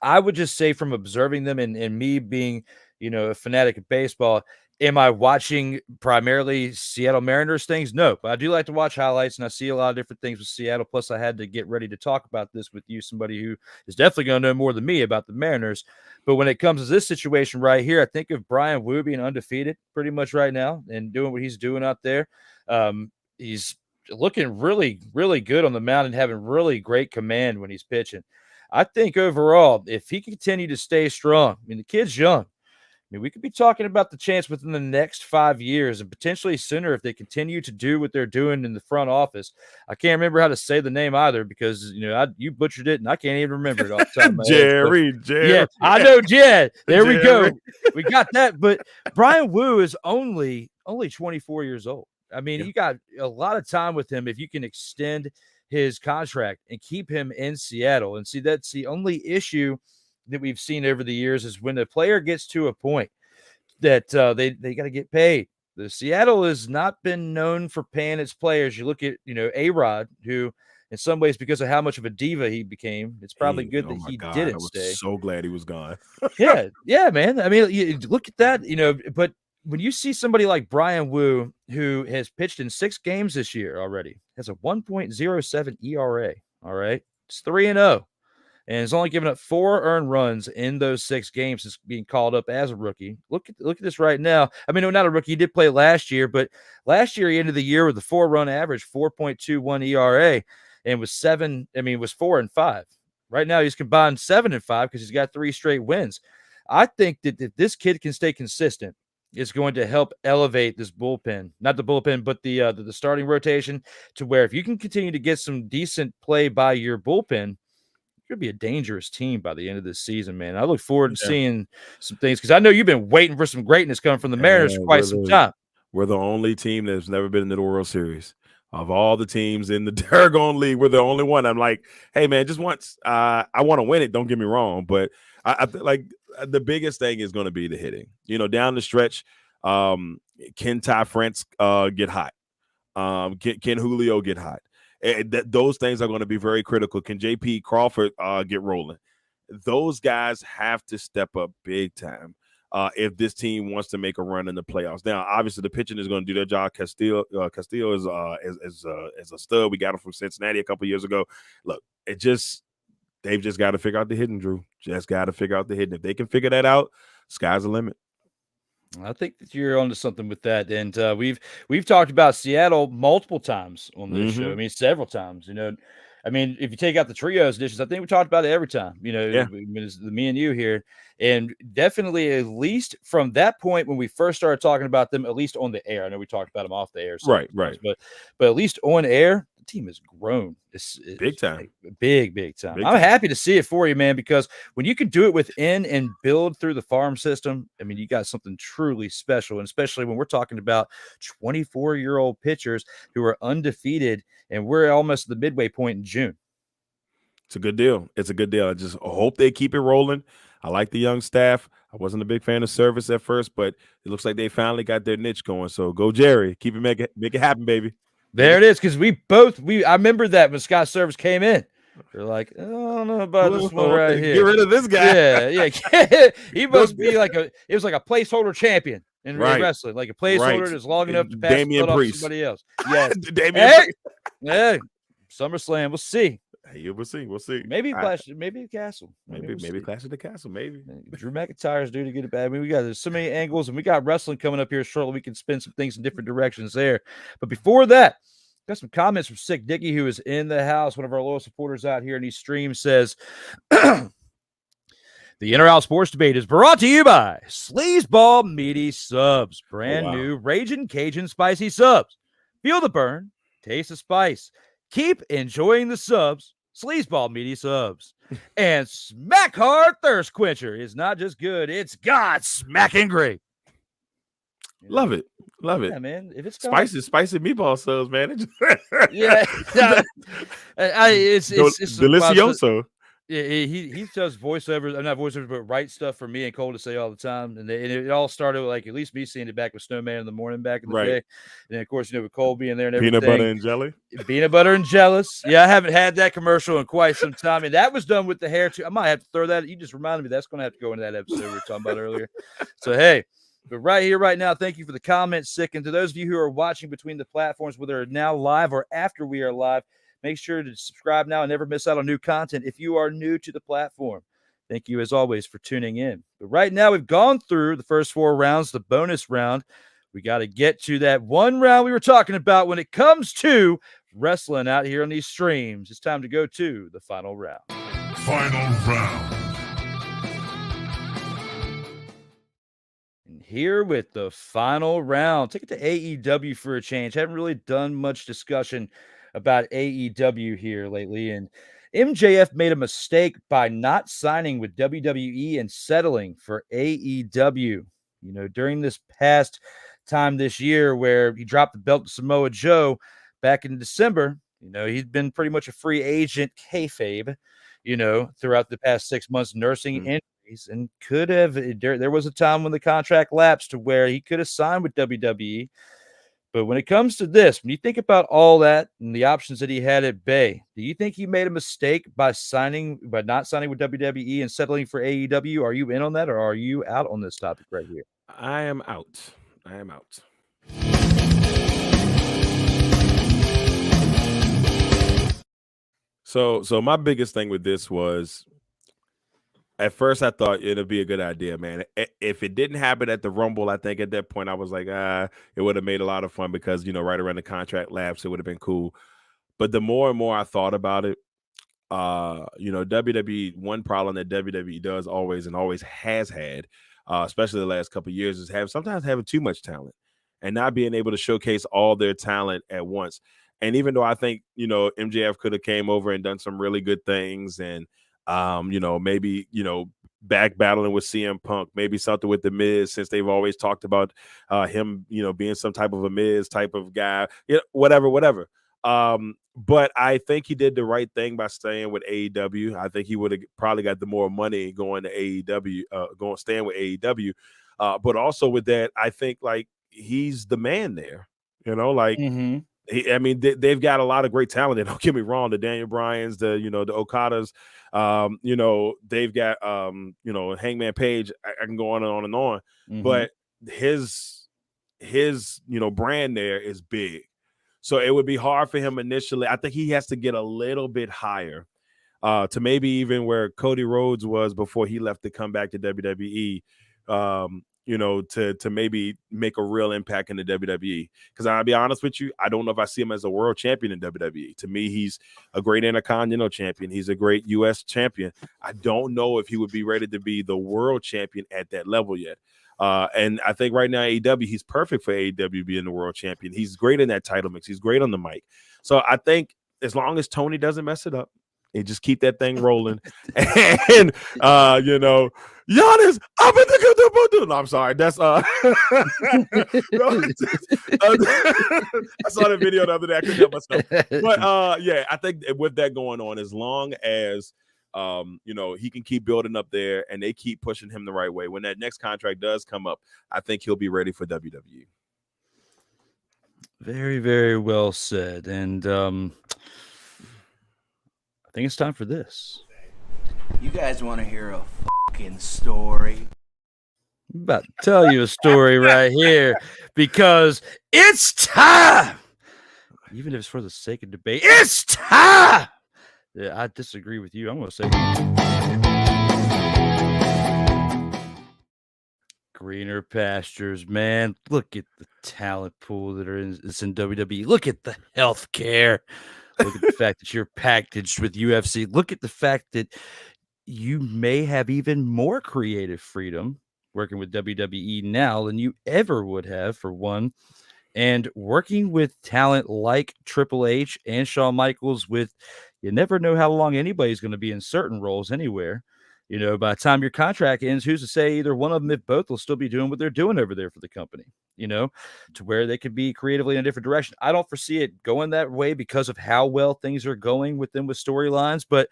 I would just say, from observing them and me being, a fanatic of baseball, am I watching primarily Seattle Mariners things? No, but I do like to watch highlights, and I see a lot of different things with Seattle. Plus, I had to get ready to talk about this with you, somebody who is definitely going to know more than me about the Mariners. But when it comes to this situation right here, I think of Brian Wu being undefeated pretty much right now and doing what he's doing out there. He's looking really, really good on the mound and having really great command when he's pitching. I think overall, if he can continue to stay strong, the kid's young. We could be talking about the chance within the next 5 years and potentially sooner if they continue to do what they're doing in the front office. I can't remember how to say the name either because, you butchered it and I can't even remember it off the top of my Jerry. Yeah, I know, Jed. There we go. We got that. But Brian Wu is only 24 years old. You got a lot of time with him if you can extend his contract and keep him in Seattle. And see, that's the only issue that we've seen over the years is when a player gets to a point that they got to get paid. The Seattle has not been known for paying its players. You look at, A-Rod, who in some ways, because of how much of a diva he became, it's probably good that he didn't stay. So glad he was gone. yeah, man. I mean, you look at that, but when you see somebody like Brian Wu, who has pitched in 6 games this year already, has a 1.07 ERA, all right? It's 3-0. And has only given up 4 earned runs in those 6 games since being called up as a rookie. Look at this right now. I mean, no, not a rookie. He did play last year, but last year he ended the year with a 4-run average, 4.21 ERA, and was 4-5. Right now he's combined 7-5 because he's got 3 straight wins. I think that if this kid can stay consistent, it's going to help elevate this bullpen, not the bullpen, but the starting rotation, to where if you can continue to get some decent play by your bullpen, could be a dangerous team by the end of this season, man. I look forward to seeing some things because I know you've been waiting for some greatness coming from the Mariners for quite some time. We're the only team that's never been in the World Series. Of all the teams in the Darrell League, we're the only one. I'm like, hey, man, just once. I want to win it. Don't get me wrong, but I feel like the biggest thing is going to be the hitting. Down the stretch, can Ty France get hot? Can Julio get hot? Those things are going to be very critical. Can J.P. Crawford get rolling? Those guys have to step up big time if this team wants to make a run in the playoffs. Now, obviously, the pitching is going to do their job. Castillo is a stud. We got him from Cincinnati a couple years ago. Look, they've just got to figure out the hitting, Drew. Just got to figure out the hitting. If they can figure that out, sky's the limit. I think that you're onto something with that, and we've talked about Seattle multiple times on this show. I mean, several times. I mean, if you take out the trios editions, I think we talked about it every time. It's me and you here, and definitely at least from that point when we first started talking about them, at least on the air. I know we talked about them off the air, right. But at least on air, the team has grown. It's big time, big time. I'm happy to see it for you, man, because when you can do it within and build through the farm system, I mean, you got something truly special, and especially when we're talking about 24-year-old pitchers who are undefeated, and we're almost at the midway point in June. It's a good deal. I just hope they keep it rolling. I like the young staff. I wasn't a big fan of Service at first, but it looks like they finally got their niche going. So go, Jerry. Keep it, make it happen, baby. There it is, because I remember that when Scott Service came in. They're like, I don't know about this one right here. Get rid of this guy. Yeah. He must be it was like a placeholder champion in wrestling, like a placeholder that's long enough to pass the off to somebody else. Yes. Yeah. SummerSlam. We'll see. Hey, we'll see. Maybe Clash of the Castle. Maybe Clash of the Castle. Maybe Drew McIntyre's due to get it bad. I mean, there's so many angles, and we got wrestling coming up here shortly. We can spin some things in different directions there. But before that, got some comments from Sick Dicky, who is in the house, one of our loyal supporters out here in these streams, says the Inter-Out Sports Debate is brought to you by Sleazeball Meaty Subs, brand new Ragin' Cajun Spicy Subs. Feel the burn, taste the spice. Keep enjoying the subs, Sleazeball Meaty Subs. And Smack Hard Thirst Quencher is not just good, it's God smacking great. Love it. Yeah, man. If it's spicy meatball subs, man. Yeah. It's delicioso. He does voiceovers, not voiceovers, but write stuff for me and Cole to say all the time. And it all started with, like, at least me seeing it back with Snowman in the morning back in the day. And then, of course, with Cole being there and everything. Peanut butter and jelly. Peanut butter and jealous. Yeah, I haven't had that commercial in quite some time. And that was done with the hair, too. I might have to throw that. You just reminded me that's going to have to go into that episode we were talking about earlier. So, hey. But right here, right now, thank you for the comments, Sick. And to those of you who are watching between the platforms, whether now live or after we are live, make sure to subscribe now and never miss out on new content if you are new to the platform. Thank you, as always, for tuning in. But right now, we've gone through the first 4 rounds, the bonus round. We got to get to that one round we were talking about when it comes to wrestling out here on these streams. It's time to go to the final round. Final round. Here with the final round. Take it to AEW for a change. Haven't really done much discussion about AEW here lately. And MJF made a mistake by not signing with WWE and settling for AEW. During this past time this year where he dropped the belt to Samoa Joe back in December, You know, he's been pretty much a free agent kayfabe, you know, throughout the past 6 months, nursing injuries, and could have. There was a time when the contract lapsed to where he could have signed with WWE. But when it comes to this, when you think about all that and the options that he had at Bay, do you think he made a mistake by not signing with WWE and settling for AEW? Are you in on that, or are you out on this topic right here? I am out. So my biggest thing with this was, at first I thought it'd be a good idea, man. If it didn't happen at the Rumble, I think at that point I was like, it would have made a lot of fun because, you know, right around the contract lapse, it would have been cool. But the more and more I thought about it, you know, WWE, one problem that WWE does always has had, especially the last couple of years, is sometimes having too much talent and not being able to showcase all their talent at once. And even though I think, you know, MJF could have came over and done some really good things, and you know, maybe, you know, back battling with CM Punk, maybe something with the Miz, since they've always talked about him, you know, being some type of a Miz type of guy, you know, whatever. But I think he did the right thing by staying with AEW. I think he would have probably got the more money going to AEW, staying with AEW. But also with that, I think like he's the man there, you know, like. I mean, they've got a lot of great talent. And don't get me wrong, the Daniel Bryans, the Okadas, you know, they've got, you know, Hangman Page. I can go on and on and on, but his, you know, brand there is big. So it would be hard for him initially. I think he has to get a little bit higher to maybe even where Cody Rhodes was before he left to come back to WWE. You know, to maybe make a real impact in the WWE. Because I'll be honest with you, I don't know if I see him as a world champion in WWE. To me, he's a great Intercontinental champion. He's a great U.S. champion. I don't know if he would be ready to be the world champion at that level yet. And I think right now, AEW, he's perfect for AEW being the world champion. He's great in that title mix. He's great on the mic. So I think as long as Tony doesn't mess it up, and just keep that thing rolling. And, you know, Giannis, I'm in the no, I'm sorry. That's I saw the video the other day. I couldn't help myself. But yeah, I think with that going on, as long as you know, he can keep building up there and they keep pushing him the right way, when that next contract does come up, I think he'll be ready for WWE. Very, very well said. And I think it's time for this. You guys want to hear a fucking story? I'm about to tell you a story right here because it's time. Even if it's for the sake of debate, it's time. Yeah, I disagree with you. I'm going to say greener pastures, man. Look at the talent pool that is in WWE. Look at the health care. Look at the fact that you're packaged with UFC. Look at the fact that you may have even more creative freedom working with WWE now than you ever would have, for one. And working with talent like Triple H and Shawn Michaels, you never know how long anybody's going to be in certain roles anywhere. You know, by the time your contract ends, who's to say either one of them, if both, will still be doing what they're doing over there for the company, you know, to where they could be creatively in a different direction. I don't foresee it going that way because of how well things are going with them with storylines. But,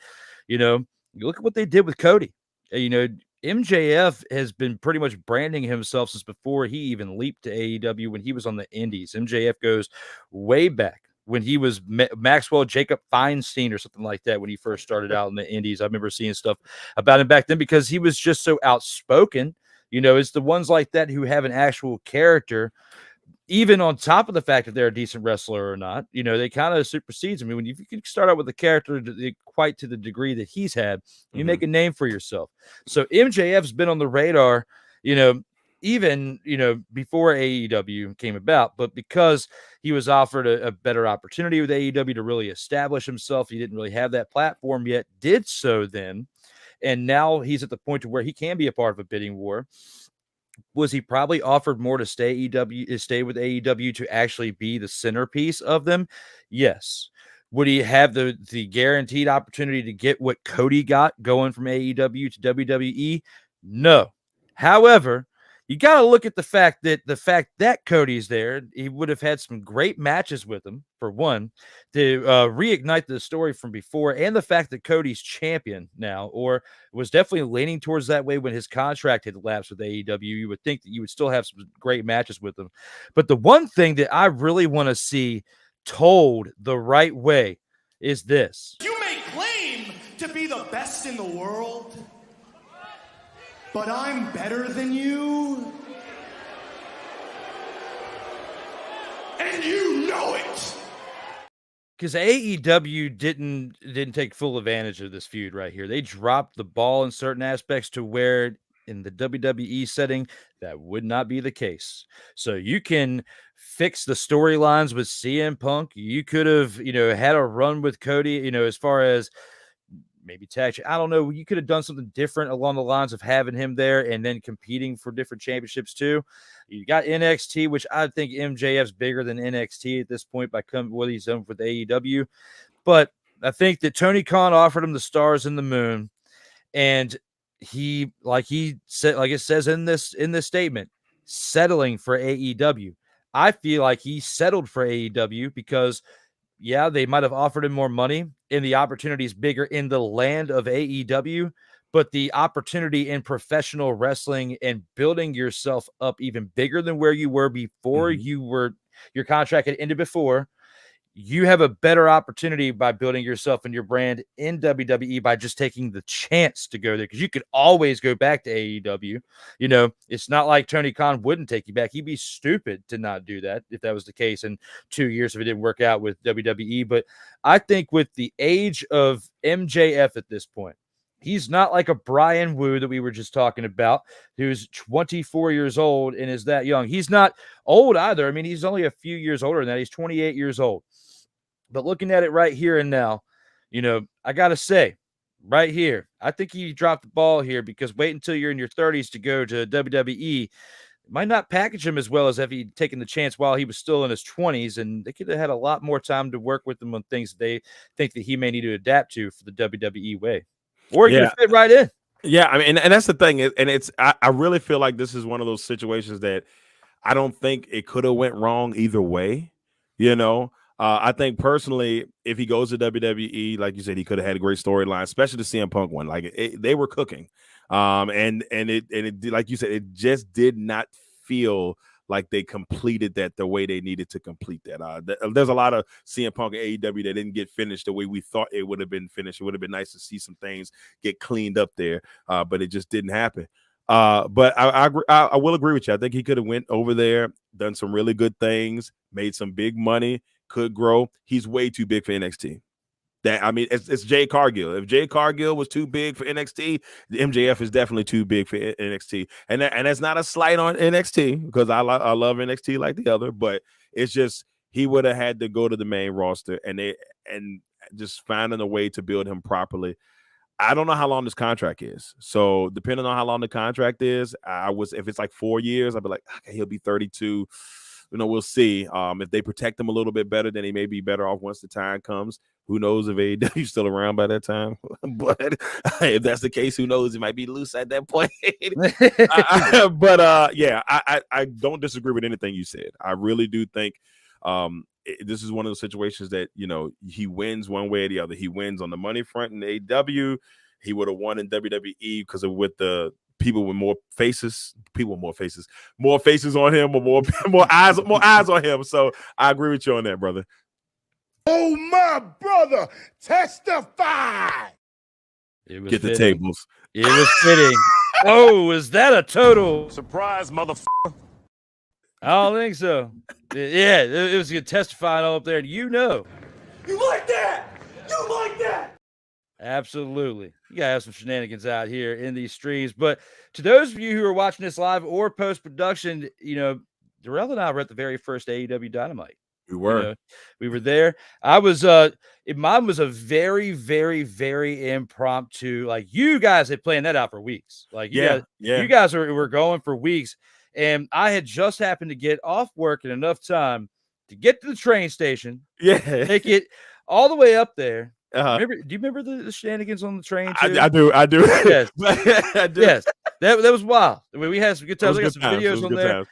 you know, you look at what they did with Cody. You know, MJF has been pretty much branding himself since before he even leaped to AEW when he was on the Indies. MJF goes way back when he was Maxwell Jacob Feinstein or something like that when he first started out in the Indies. I remember seeing stuff about him back then because he was just so outspoken. You know, it's the ones like that who have an actual character, even on top of the fact that they're a decent wrestler or not. You know, they kind of supersedes. I mean, when you can start out with a character quite to the degree that he's had, you make a name for yourself. So MJF's been on the radar, you know, even, you know, before AEW came about, but because he was offered a better opportunity with AEW to really establish himself, he didn't really have that platform yet, did so then. And now he's at the point to where he can be a part of a bidding war. Was he probably offered more to stay with AEW to actually be the centerpiece of them? Yes. Would he have the guaranteed opportunity to get what Cody got going from AEW to WWE? No. However, you got to look at the fact that Cody's there. He would have had some great matches with him, for one, to reignite the story from before, and the fact that Cody's champion now, or was definitely leaning towards that way when his contract had lapsed with AEW. You would think that you would still have some great matches with him. But the one thing that I really want to see told the right way is this. You may claim to be the best in the world, but I'm better than you. And you know it. Because AEW didn't take full advantage of this feud right here. They dropped the ball in certain aspects to where in the WWE setting, that would not be the case. So you can fix the storylines with CM Punk. You could have, had a run with Cody, as far as maybe tag. I don't know. You could have done something different along the lines of having him there and then competing for different championships too. You got NXT, which I think MJF's bigger than NXT at this point by what he's done with AEW. But I think that Tony Khan offered him the stars and the moon, and he said, like it says in this statement, settling for AEW. I feel like he settled for AEW because, yeah, they might have offered him more money and the opportunity is bigger in the land of AEW, but the opportunity in professional wrestling and building yourself up even bigger than where you were before your contract had ended before. You have a better opportunity by building yourself and your brand in WWE by just taking the chance to go there, because you could always go back to AEW. It's not like Tony Khan wouldn't take you back. He'd be stupid to not do that if that was the case in 2 years if it didn't work out with WWE. But I think with the age of MJF at this point, he's not like a Brian Wu that we were just talking about, who's 24 years old and is that young. He's not old either. I mean, he's only a few years older than that. He's 28 years old. But looking at it right here and now, I got to say, right here, I think he dropped the ball here, because wait until you're in your 30s to go to WWE. Might not package him as well as if he'd taken the chance while he was still in his 20s, and they could have had a lot more time to work with him on things that they think that he may need to adapt to for the WWE way. Or he could fit right in. Yeah, I mean, and that's the thing. And I really feel like this is one of those situations that I don't think it could have went wrong either way, I think personally, if he goes to WWE, like you said, he could have had a great storyline, especially the CM Punk one. Like they were cooking, and it like you said, it just did not feel like they completed that the way they needed to complete that. There's a lot of CM Punk and AEW that didn't get finished the way we thought it would have been finished. It would have been nice to see some things get cleaned up there, but it just didn't happen. But I will agree with you. I think he could have went over there, done some really good things, made some big money. Could grow. He's way too big for NXT. It's Jay Cargill. If Jay Cargill was too big for NXT, the MJF is definitely too big for NXT. And that's not a slight on NXT, because I love NXT like the other, but it's just he would have had to go to the main roster and just finding a way to build him properly. I don't know how long this contract is. So depending on how long the contract is, if it's like 4 years, I'd be like, okay, he'll be 32. We'll see. If they protect him a little bit better, then he may be better off once the time comes. Who knows if AEW's still around by that time? But if that's the case, who knows? He might be loose at that point. I don't disagree with anything you said. I really do think this is one of those situations that, he wins one way or the other. He wins on the money front in AEW. He would have won in WWE because with the people with more faces on him, or more eyes on him. So I agree with you on that, brother. Oh, my brother, testify. Get the tables. It was fitting. Oh, is that a total surprise, motherfucker? I don't think so. Yeah, it was good testifying all up there. You like that? You like that? Absolutely. You gotta have some shenanigans out here in these streams. But to those of you who are watching this live or post-production, Darrell and I were at the very first AEW Dynamite. We were. We were there. I was mine was a very, very, very impromptu. Like, you guys had planned that out for weeks. Like, you guys were going for weeks. And I had just happened to get off work in enough time to get to the train station. Yeah. Take it all the way up there. Do you remember the shenanigans on the train? Too? I do. Yes. I do. Yes. That was wild. I mean, we had some good times. I got some videos on there.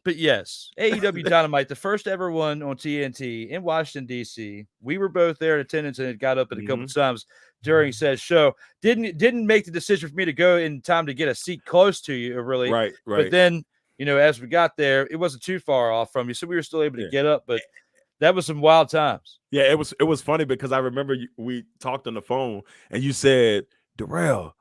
But yes, AEW Dynamite, the first ever one on TNT in Washington, D.C. We were both there in attendance and it got up at a couple times during said show. Didn't make the decision for me to go in time to get a seat close to you, really. Right. But then, as we got there, it wasn't too far off from you, so we were still able to get up. But that was some wild times. Yeah, it was funny because I remember we talked on the phone and you said, Darrell,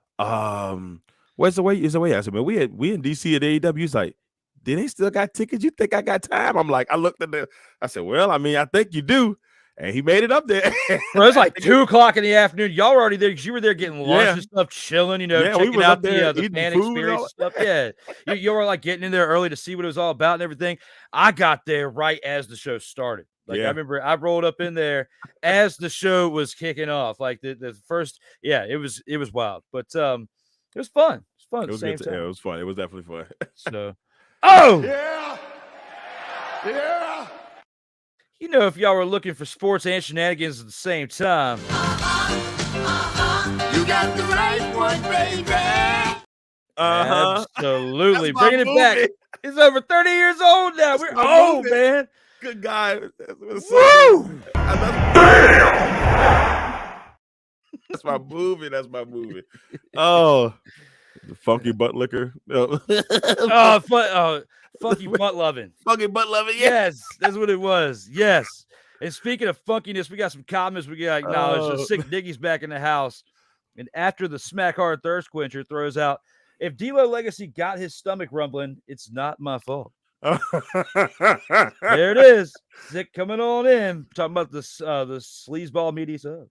where's the way? Is the way? I said, man, we in DC at AEW. He's like, did they still got tickets? You think I got time? I'm like, I looked at I said, well, I mean, I think you do. And he made it up there. Bro, it was like 2:00 in the afternoon. Y'all were already there because you were there getting lunch and stuff, chilling, checking out the fan experience and stuff. Yeah. You were like getting in there early to see what it was all about and everything. I got there right as the show started. Like I remember I rolled up in there as the show was kicking off. Like the first, it was wild. But it was fun. It was fun at the same time. Yeah, it was fun. It was definitely fun. So Yeah. if y'all were looking for sports and shenanigans at the same time. You got the right one, baby. Absolutely. Bringing it back. It's over 30 years old now. We're old, man. Good guy. Woo! That's my movie. Oh, the funky butt liquor. Funky butt loving. Funky butt loving. Yes, that's what it was. Yes. And speaking of funkiness, we got some comments we got acknowledged. Sick Diggy's back in the house. And after the smack hard thirst quencher throws out, if D-Lo Legacy got his stomach rumbling, it's not my fault. There it is. Sick coming on in. Talking about the sleazeball media sub.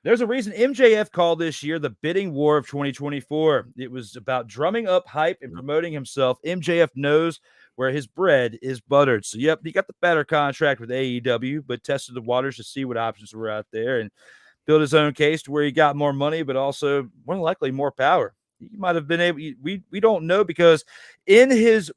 There's a reason MJF called this year the bidding war of 2024. It was about drumming up hype and promoting himself. MJF knows where his bread is buttered. So, he got the better contract with AEW, but tested the waters to see what options were out there and built his own case to where he got more money, but also more than likely more power. He might have been able. We don't know because in his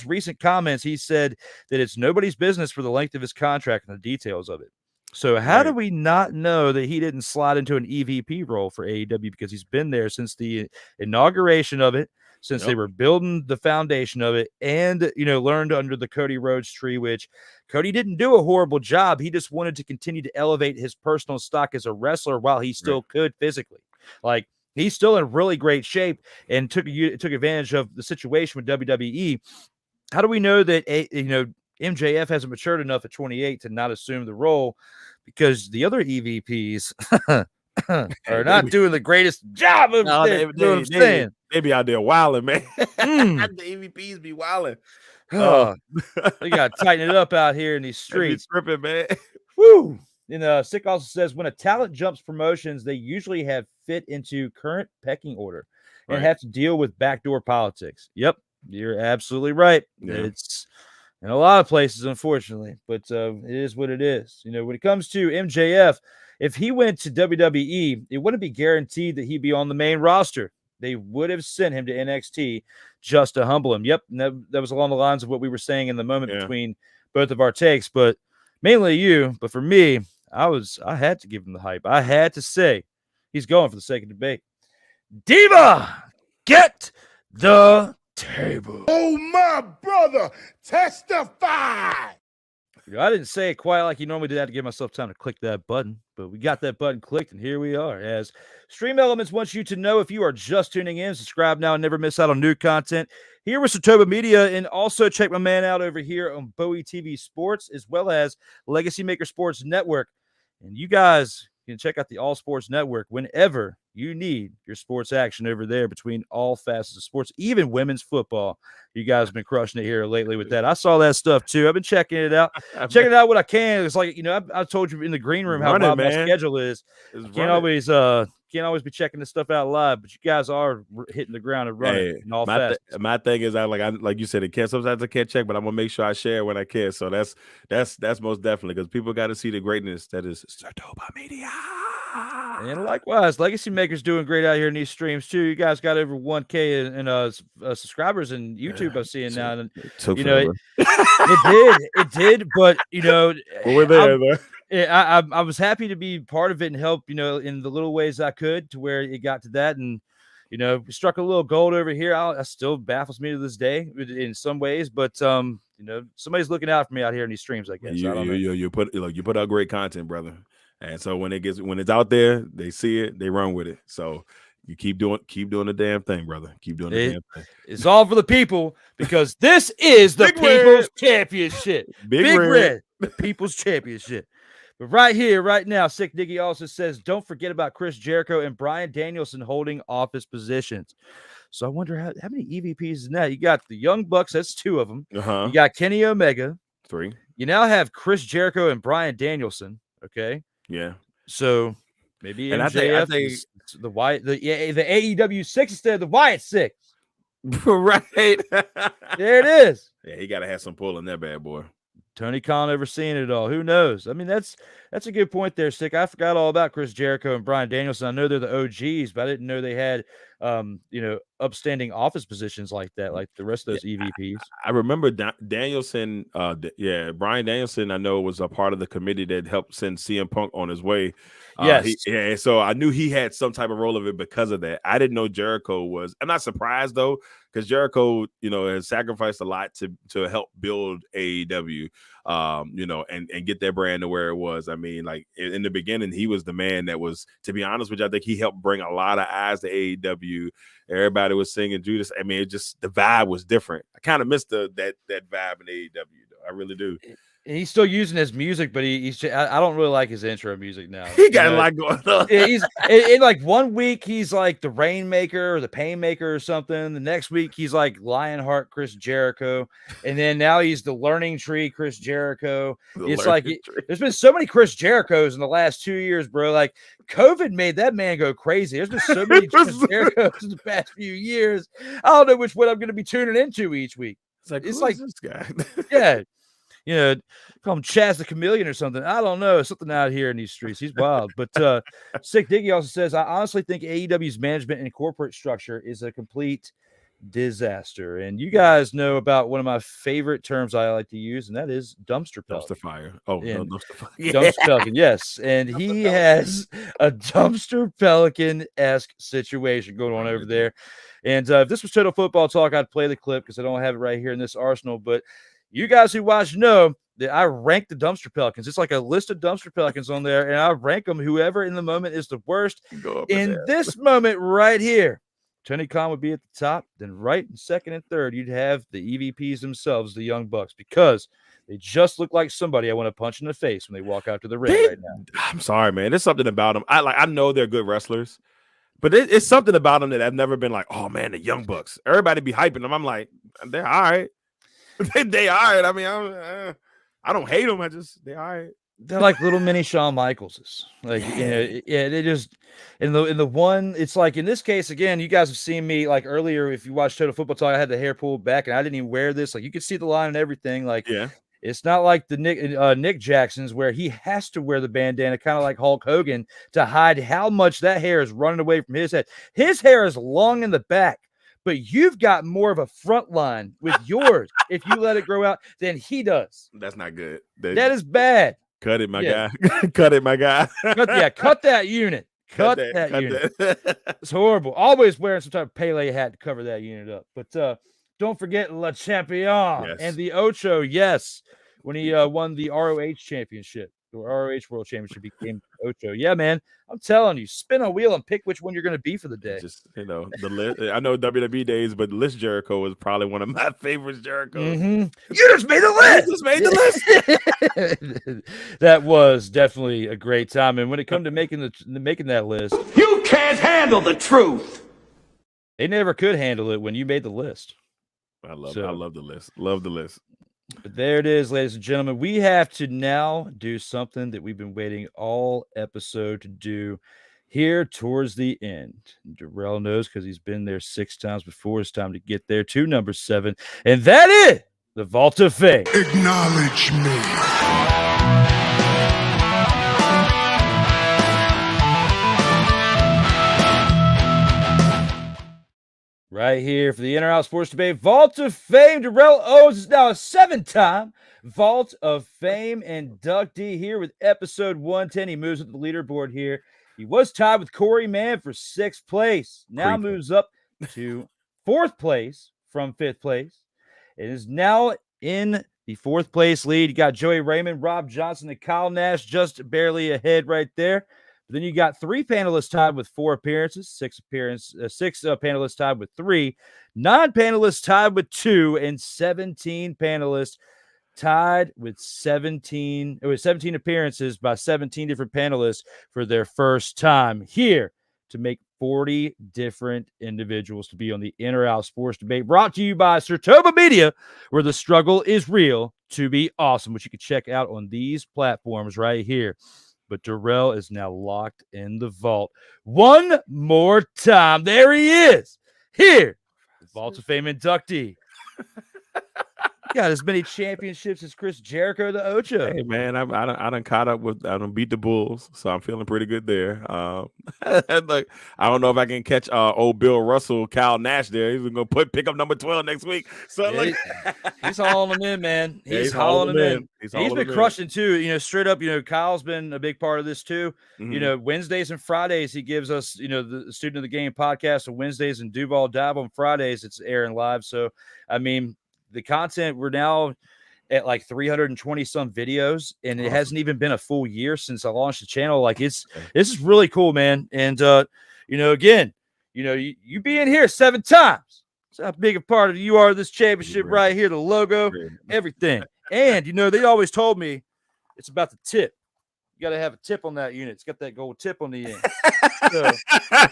recent comments, he said that it's nobody's business for the length of his contract and the details of it. So how do we not know that he didn't slide into an EVP role for AEW because he's been there since the inauguration of it, since they were building the foundation of it, and learned under the Cody Rhodes tree, which Cody didn't do a horrible job. He just wanted to continue to elevate his personal stock as a wrestler while he still could physically. Like he's still in really great shape and took advantage of the situation with WWE. How do we know that MJF hasn't matured enough at 28 to not assume the role? Because the other EVPs are not doing the greatest job of it. They be out there wilding, man. The EVPs be wilding. They got to tighten it up out here in these streets. Tripping, man. Woo! And Sick also says when a talent jumps promotions, they usually have fit into current pecking order and have to deal with backdoor politics. Yep, you're absolutely right. Yeah. It's in a lot of places, unfortunately, but it is what it is. When it comes to MJF, if he went to WWE, it wouldn't be guaranteed that he'd be on the main roster. They would have sent him to NXT just to humble him. Yep, and that was along the lines of what we were saying in the moment between both of our takes, but mainly you. But for me, I had to give him the hype. I had to say he's going for the sake of debate. Diva, get the table. Oh, my brother, testify. I didn't say it quite like you normally did. I had to give myself time to click that button, but we got that button clicked, and here we are. As Stream Elements wants you to know, if you are just tuning in, subscribe now and never miss out on new content here with SIRTOBA Media, and also check my man out over here on Bowie TV Sports, as well as Legacy Maker Sports Network. And you guys can check out the All Sports Network whenever you need your sports action over there between all facets of sports, even women's football. You guys have been crushing it here lately with that. I saw that stuff too. I've been checking it out, checking it out what I can. It's like, I told you in the green room how wild my schedule is. Can't always be checking this stuff out live, but you guys are hitting the ground and running in all facets. My thing is, like you said, sometimes I can't check, but I'm gonna make sure I share when I can. So that's most definitely, because people got to see the greatness that is SIRTOBA Media. And likewise, Legacy Maker's doing great out here in these streams too. You guys got over 1K in subscribers in YouTube. I'm seeing now, and it did, but we're there. I was happy to be part of it and help, in the little ways I could to where it got to that. And, we struck a little gold over here. It still baffles me to this day in some ways, but, somebody's looking out for me out here in these streams, I guess. You put out great content, brother. And so when it's out there, they see it, they run with it. So you keep doing the damn thing, brother. Keep doing the damn thing. It's all for the people because this is the People's Championship. Big Red, the People's Championship. But right here, right now, Sick Diggy also says, don't forget about Chris Jericho and Bryan Danielson holding office positions. So I wonder how many EVPs is that? You got the Young Bucks, that's 2 of them. Uh-huh. You got Kenny Omega. 3. You now have Chris Jericho and Bryan Danielson. Okay. Yeah. So maybe and MJF I think is the AEW 6 instead of the Wyatt 6. Right. There it is. Yeah, he got to have some pull in that bad boy. Tony Khan overseeing it all. Who knows? I mean, that's a good point there, Sick. I forgot all about Chris Jericho and Bryan Danielson. I know they're the OGs, but I didn't know they had, upstanding office positions like that, like the rest of those EVPs. I remember Danielson. Bryan Danielson, I know, was a part of the committee that helped send CM Punk on his way. Yes. So I knew he had some type of role of it because of that. I didn't know Jericho was. I'm not surprised though, because Jericho, has sacrificed a lot to help build AEW, and get that brand to where it was. I mean, like in the beginning, he was the man that was, to be honest with you, I think he helped bring a lot of eyes to AEW. Everybody was singing Judas. I mean, the vibe was different. I kind of missed that vibe in AEW though. I really do. He's still using his music, but I don't really like his intro music now. He got a lot going on. He's in like 1 week he's like the Rainmaker or the Painmaker or something. The next week he's like Lionheart Chris Jericho, and then now he's the Learning Tree Chris Jericho. There's been so many Chris Jerichos in the last 2 years, bro. Like COVID made that man go crazy. There's been so many Chris Jerichos in the past few years. I don't know which one I'm going to be tuning into each week. It's like this guy. Yeah. Call him Chaz the Chameleon or something. I don't know. Something out here in these streets. He's wild. But Sick Diggy also says, I honestly think AEW's management and corporate structure is a complete disaster. And you guys know about one of my favorite terms I like to use, and that is dumpster pelican. Dumpster fire. Oh, no, dumpster fire. Dumpster pelican, yes. And he has a dumpster pelican-esque situation going on over there. And if this was Total Football Talk, I'd play the clip because I don't have it right here in this arsenal. But you guys who watch know that I rank the dumpster pelicans. It's like a list of dumpster pelicans on there, and I rank them. Whoever in the moment is the worst. In this moment right here, Tony Khan would be at the top. Then right in second and third, you'd have the EVPs themselves, the Young Bucks, because they just look like somebody I want to punch in the face when they walk out to the ring right now. I'm sorry, man. There's something about them. I know they're good wrestlers, but it's something about them that I've never been like, oh man, the Young Bucks. Everybody be hyping them. I'm like, they're all right. They all right. I mean, I don't hate them. They all right. They're like little mini Shawn Michaelses. Like, they just in the one. It's like in this case again. You guys have seen me like earlier. If you watched Total Football Talk, I had the hair pulled back, and I didn't even wear this. Like you could see the line and everything. Like, it's not like the Nick Jackson's where he has to wear the bandana, kind of like Hulk Hogan, to hide how much that hair is running away from his head. His hair is long in the back. But you've got more of a front line with yours if you let it grow out than he does. That's not good. That is bad. Cut it, my guy. Cut it, my guy. Cut that unit. Cut that unit. It's horrible. Always wearing some type of Pele hat to cover that unit up. But don't forget Le Champion and the Ocho. Yes, when he won the ROH championship. The ROH World Championship became Ocho. Yeah, man. I'm telling you, spin a wheel and pick which one you're going to be for the day. Just, the list. I know WWE days, but List Jericho was probably one of my favorites. Jericho. Mm-hmm. You just made the list. You just made the list. That was definitely a great time. And when it comes to making that list, you can't handle the truth. They never could handle it when you made the list. I love the list. Love the list. But there it is, ladies and gentlemen. We have to now do something that we've been waiting all episode to do here towards the end. Darrell knows because he's been there 6 times before. It's time to get there to number 7. And that is the Vault of Fame. Acknowledge me. Right here for the In or Out Sports Debate Vault of Fame. Darrell Owens is now a 7-time Vault of Fame inductee here with episode 110. He moves up the leaderboard here. He was tied with Corey Mann for 6th place. Now moves up to 4th place from 5th place. It is now in the 4th place lead. You got Joey Raymond, Rob Johnson, and Kyle Nash just barely ahead right there. But then you got 3 panelists tied with 4 appearances, 6 panelists tied with 3, 9 panelists tied with 2, and 17 panelists tied with 17 appearances by 17 different panelists for their first time here to make 40 different individuals to be on the In or Out Sports Debate, brought to you by SIRTOBA Media, where the struggle is real to be awesome, which you can check out on these platforms right here. But Darrell is now locked in the vault one more time. There he is, here, the Vault of Fame inductee. Got as many championships as Chris Jericho, the Ocho. Hey man, I done caught up with. I done beat the Bulls, so I'm feeling pretty good there. Like, I don't know if I can catch old Bill Russell, Kyle Nash there. He's gonna pick up number 12 next week. So yeah, he's hauling them in, man. He's hauling them in. He's been crushing too. You know, straight up. You know, Kyle's been a big part of this too. Mm-hmm. You know, Wednesdays and Fridays he gives us. You know, the Student of the Game podcast on Wednesdays and Duval Dive on Fridays. It's airing live. So I mean, the content, we're now at like 320 some videos, and it hasn't even been a full year since I launched the channel. Like this is really cool, man. And you know, again, you know, you being here 7 times. That's how big a part of you are of this championship right here, the logo, everything. And you know, they always told me it's about the tip. You got to have a tip on that unit. It's got that gold tip on the end. So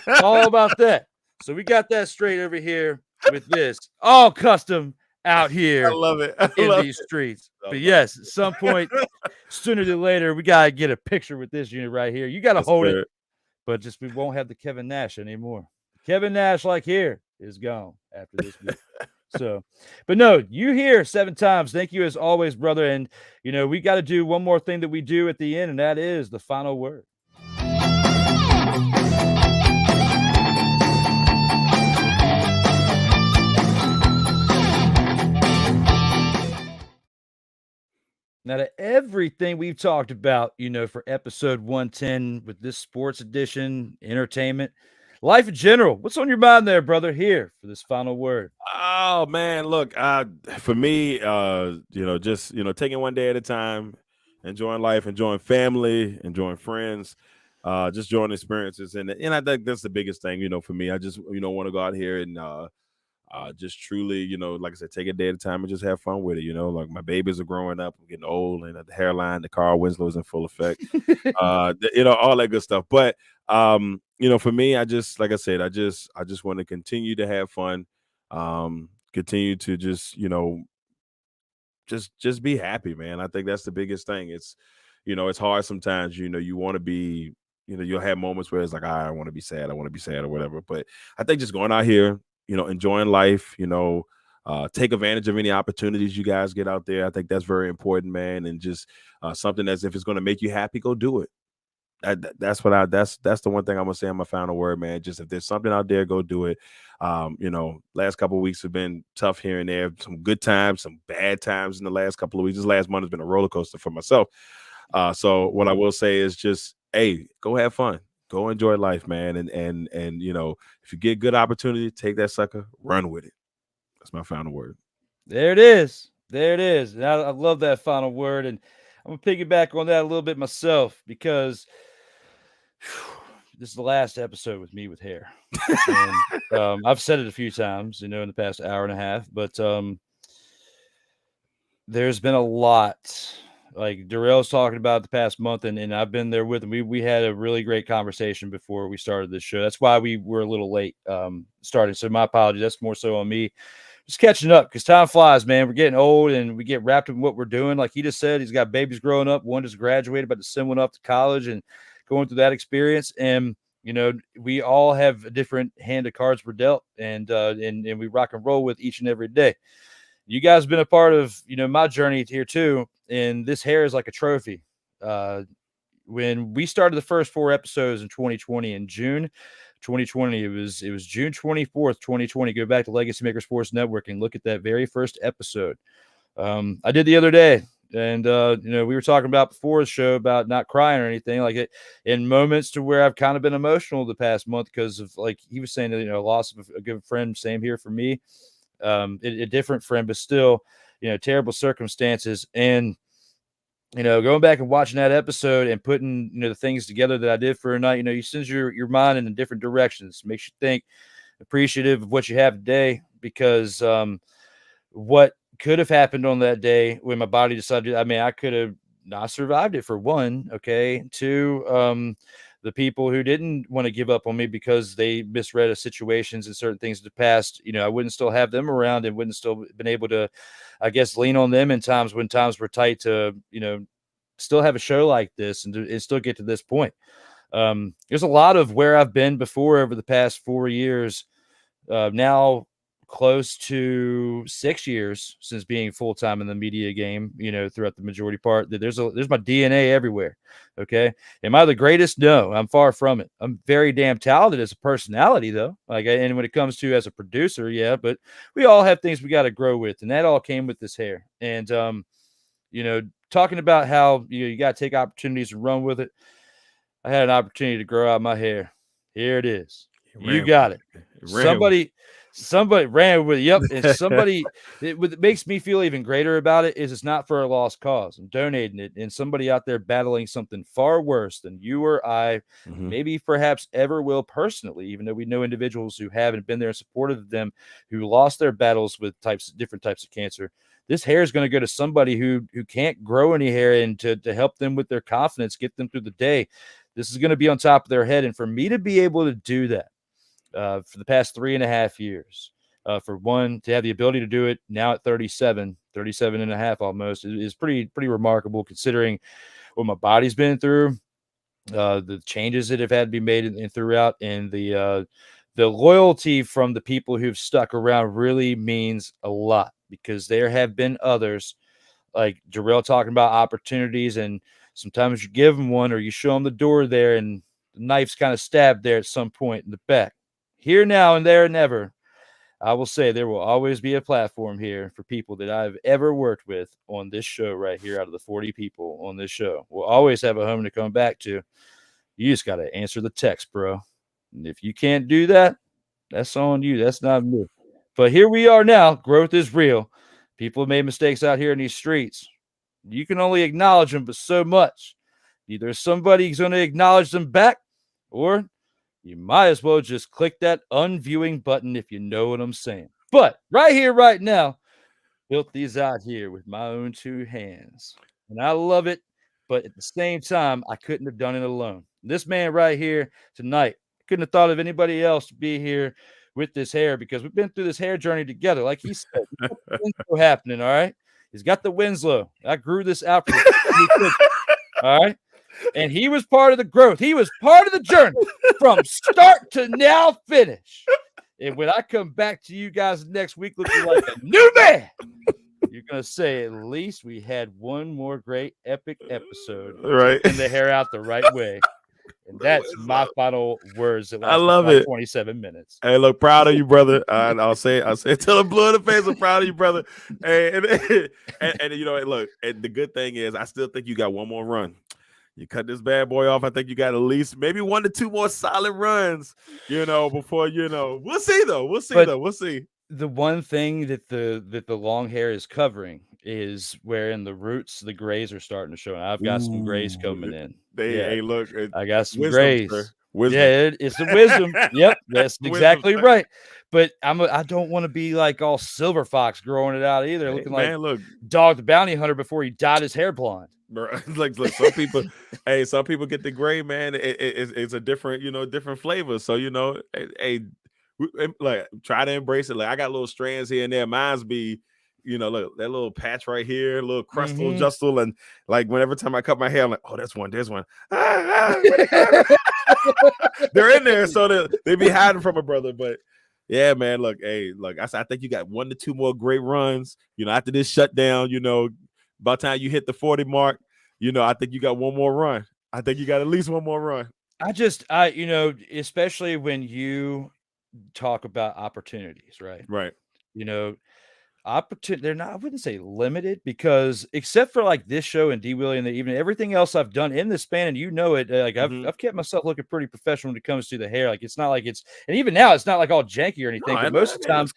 it's all about that. So we got that straight over here with this. All custom out here. I love it. In these streets. But yes, at some point, sooner than later, we got to get a picture with this unit right here. You got to hold it, but just we won't have the Kevin Nash anymore. Kevin Nash, like here, is gone after this week. So, but no, you here 7 times. Thank you as always, brother. And, you know, we got to do one more thing that we do at the end, and that is the final word. Now, to everything we've talked about, you know, for episode 110 with this sports edition, entertainment, life in general, what's on your mind there, brother, here for this final word? Oh, man, look, for me, you know, just, you know, taking one day at a time, enjoying life, enjoying family, enjoying friends, just enjoying experiences. And I think that's the biggest thing, you know, for me. I just, you know, want to go out here and just truly, you know, like I said, take a day at a time and just have fun with it. You know, like my babies are growing up, I'm getting old, and the hairline, the Carl Winslow's in full effect, you know, all that good stuff. But, you know, for me, I just, like I said, I just want to continue to have fun, continue to just, you know, just be happy, man. I think that's the biggest thing. It's, you know, it's hard sometimes, you know, you want to be, you know, you'll have moments where it's like, I want to be sad or whatever. But I think just going out here, you know, enjoying life, you know, take advantage of any opportunities you guys get out there. I think that's very important, man. And just something as if it's going to make you happy, go do it. That's the one thing I'm going to say on my final word, man. Just if there's something out there, go do it. You know, last couple of weeks have been tough here and there. Some good times, some bad times in the last couple of weeks. This last month has been a roller coaster for myself. So what I will say is just, hey, go have fun. Go enjoy life, man. And you know, if you get good opportunity, take that sucker, run with it. That's my final word. There it is. There it is. And I love that final word. And I'm going to piggyback on that a little bit myself, because this is the last episode with me with hair. And, I've said it a few times, you know, in the past hour and a half, but there's been a lot. Like Darrell's talking about the past month, and I've been there with him. We had a really great conversation before we started this show. That's why we were a little late starting. So my apologies. That's more so on me. Just catching up, because time flies, man. We're getting old, and we get wrapped up in what we're doing. Like he just said, he's got babies growing up. One just graduated, about to send one up to college and going through that experience. And, you know, we all have a different hand of cards we're dealt, and we rock and roll with each and every day. You guys have been a part of, you know, my journey here too. And this hair is like a trophy. When we started the first 4 episodes in 2020, in June 2020, it was June 24th, 2020. Go back to Legacy Maker Sports Network and look at that very first episode. I did the other day. And, we were talking about before the show about not crying or anything like it in moments to where I've kind of been emotional the past month because of, like he was saying, loss of a good friend. Same here for me. A different friend, but still, terrible circumstances. And, going back and watching that episode and putting, the things together that I did for a night, you send your mind in different directions, makes you think, appreciative of what you have today, because what could have happened on that day when my body decided, I could have not survived it, for one. Okay. Two, the people who didn't want to give up on me because they misread situations and certain things in the past, I wouldn't still have them around and wouldn't still been able to, I guess, lean on them in times when times were tight to, still have a show like this and still get to this point. There's a lot of where I've been before over the past 4 years, now close to 6 years since being full-time in the media game, throughout the majority part. There's my DNA everywhere. Okay. Am I the greatest? No, I'm far from it. I'm very damn talented as a personality, though. And when it comes to as a producer, yeah, but we all have things we got to grow with. And that all came with this hair. And, talking about how you got to take opportunities and run with it. I had an opportunity to grow out my hair. Here it is. You got it. Somebody ran with it. Yep. And what makes me feel even greater about it is it's not for a lost cause. I'm donating it. And somebody out there battling something far worse than you or I, maybe perhaps ever will personally, even though we know individuals who haven't been there and supported them, who lost their battles with different types of cancer. This hair is going to go to somebody who can't grow any hair, and to help them with their confidence, get them through the day. This is going to be on top of their head. And for me to be able to do that, for the past 3.5 years, for one, to have the ability to do it now at 37 and a half almost, is pretty remarkable, considering what my body's been through, the changes that have had to be made and throughout, and the loyalty from the people who've stuck around really means a lot, because there have been others like Darrell talking about opportunities, and sometimes you give them one or you show them the door there and the knife's kind of stabbed there at some point in the back. Here, now, and there, and never. I will say there will always be a platform here for people that I've ever worked with on this show right here. Out of the 40 people on this show, we'll always have a home to come back to. You just got to answer the text, bro. And if you can't do that, that's on you. That's not me. But here we are now. Growth is real. People have made mistakes out here in these streets. You can only acknowledge them, but so much. Either somebody's going to acknowledge them back, or you might as well just click that unviewing button, if you know what I'm saying. But right here, right now, built these out here with my own 2 hands. And I love it. But at the same time, I couldn't have done it alone. This man right here tonight, I couldn't have thought of anybody else to be here with this hair, because we've been through this hair journey together. Like he said, Winslow happening. All right. He's got the Winslow. I grew this out for all right. And he was part of the growth. He was part of the journey from start to now finish. And when I come back to you guys next week looking like a new man, you're going to say, at least we had one more great epic episode. Right. And the hair out the right way. And that's my final words. I love it. 27 minutes. Hey, look, proud of you, brother. I'll say till I'm blue in the face. I'm proud of you, brother. Hey, and look, and the good thing is, I still think you got one more run. You cut this bad boy off. I think you got at least maybe 1 to 2 more solid runs, before, we'll see though. We'll see. The one thing that the long hair is covering is where in the roots, the grays are starting to show. And I've got some grays coming in. Hey, look, I got some wisdom, grays. Sir. Wisdom. Yeah, it's the wisdom. Yep, that's exactly right. But I don't want to be like all Silver Fox growing it out either, looking like Dog the Bounty Hunter before he dyed his hair blonde. Like some people, some people get the gray, man. It's a different, different flavor. So like try to embrace it. Like I got little strands here and there. Mine's be, look, that little patch right here, a little crustal, justal, and like whenever time I cut my hair, I'm like, oh, there's one. They're in there, so they be hiding from a brother. But yeah, man, look, I think you got 1 to 2 more great runs. After this shutdown, by the time you hit the 40 mark, I think you got one more run. I think you got at least one more run. Especially when you talk about opportunities, right? Right. opportunity. They're not, I wouldn't say limited, because except for like this show and D Willie and the evening, everything else I've done in this span, and you know it, like I've kept myself looking pretty professional when it comes to the hair. Like it's not like it's, and even now it's not like all janky or anything. No, but most of the time,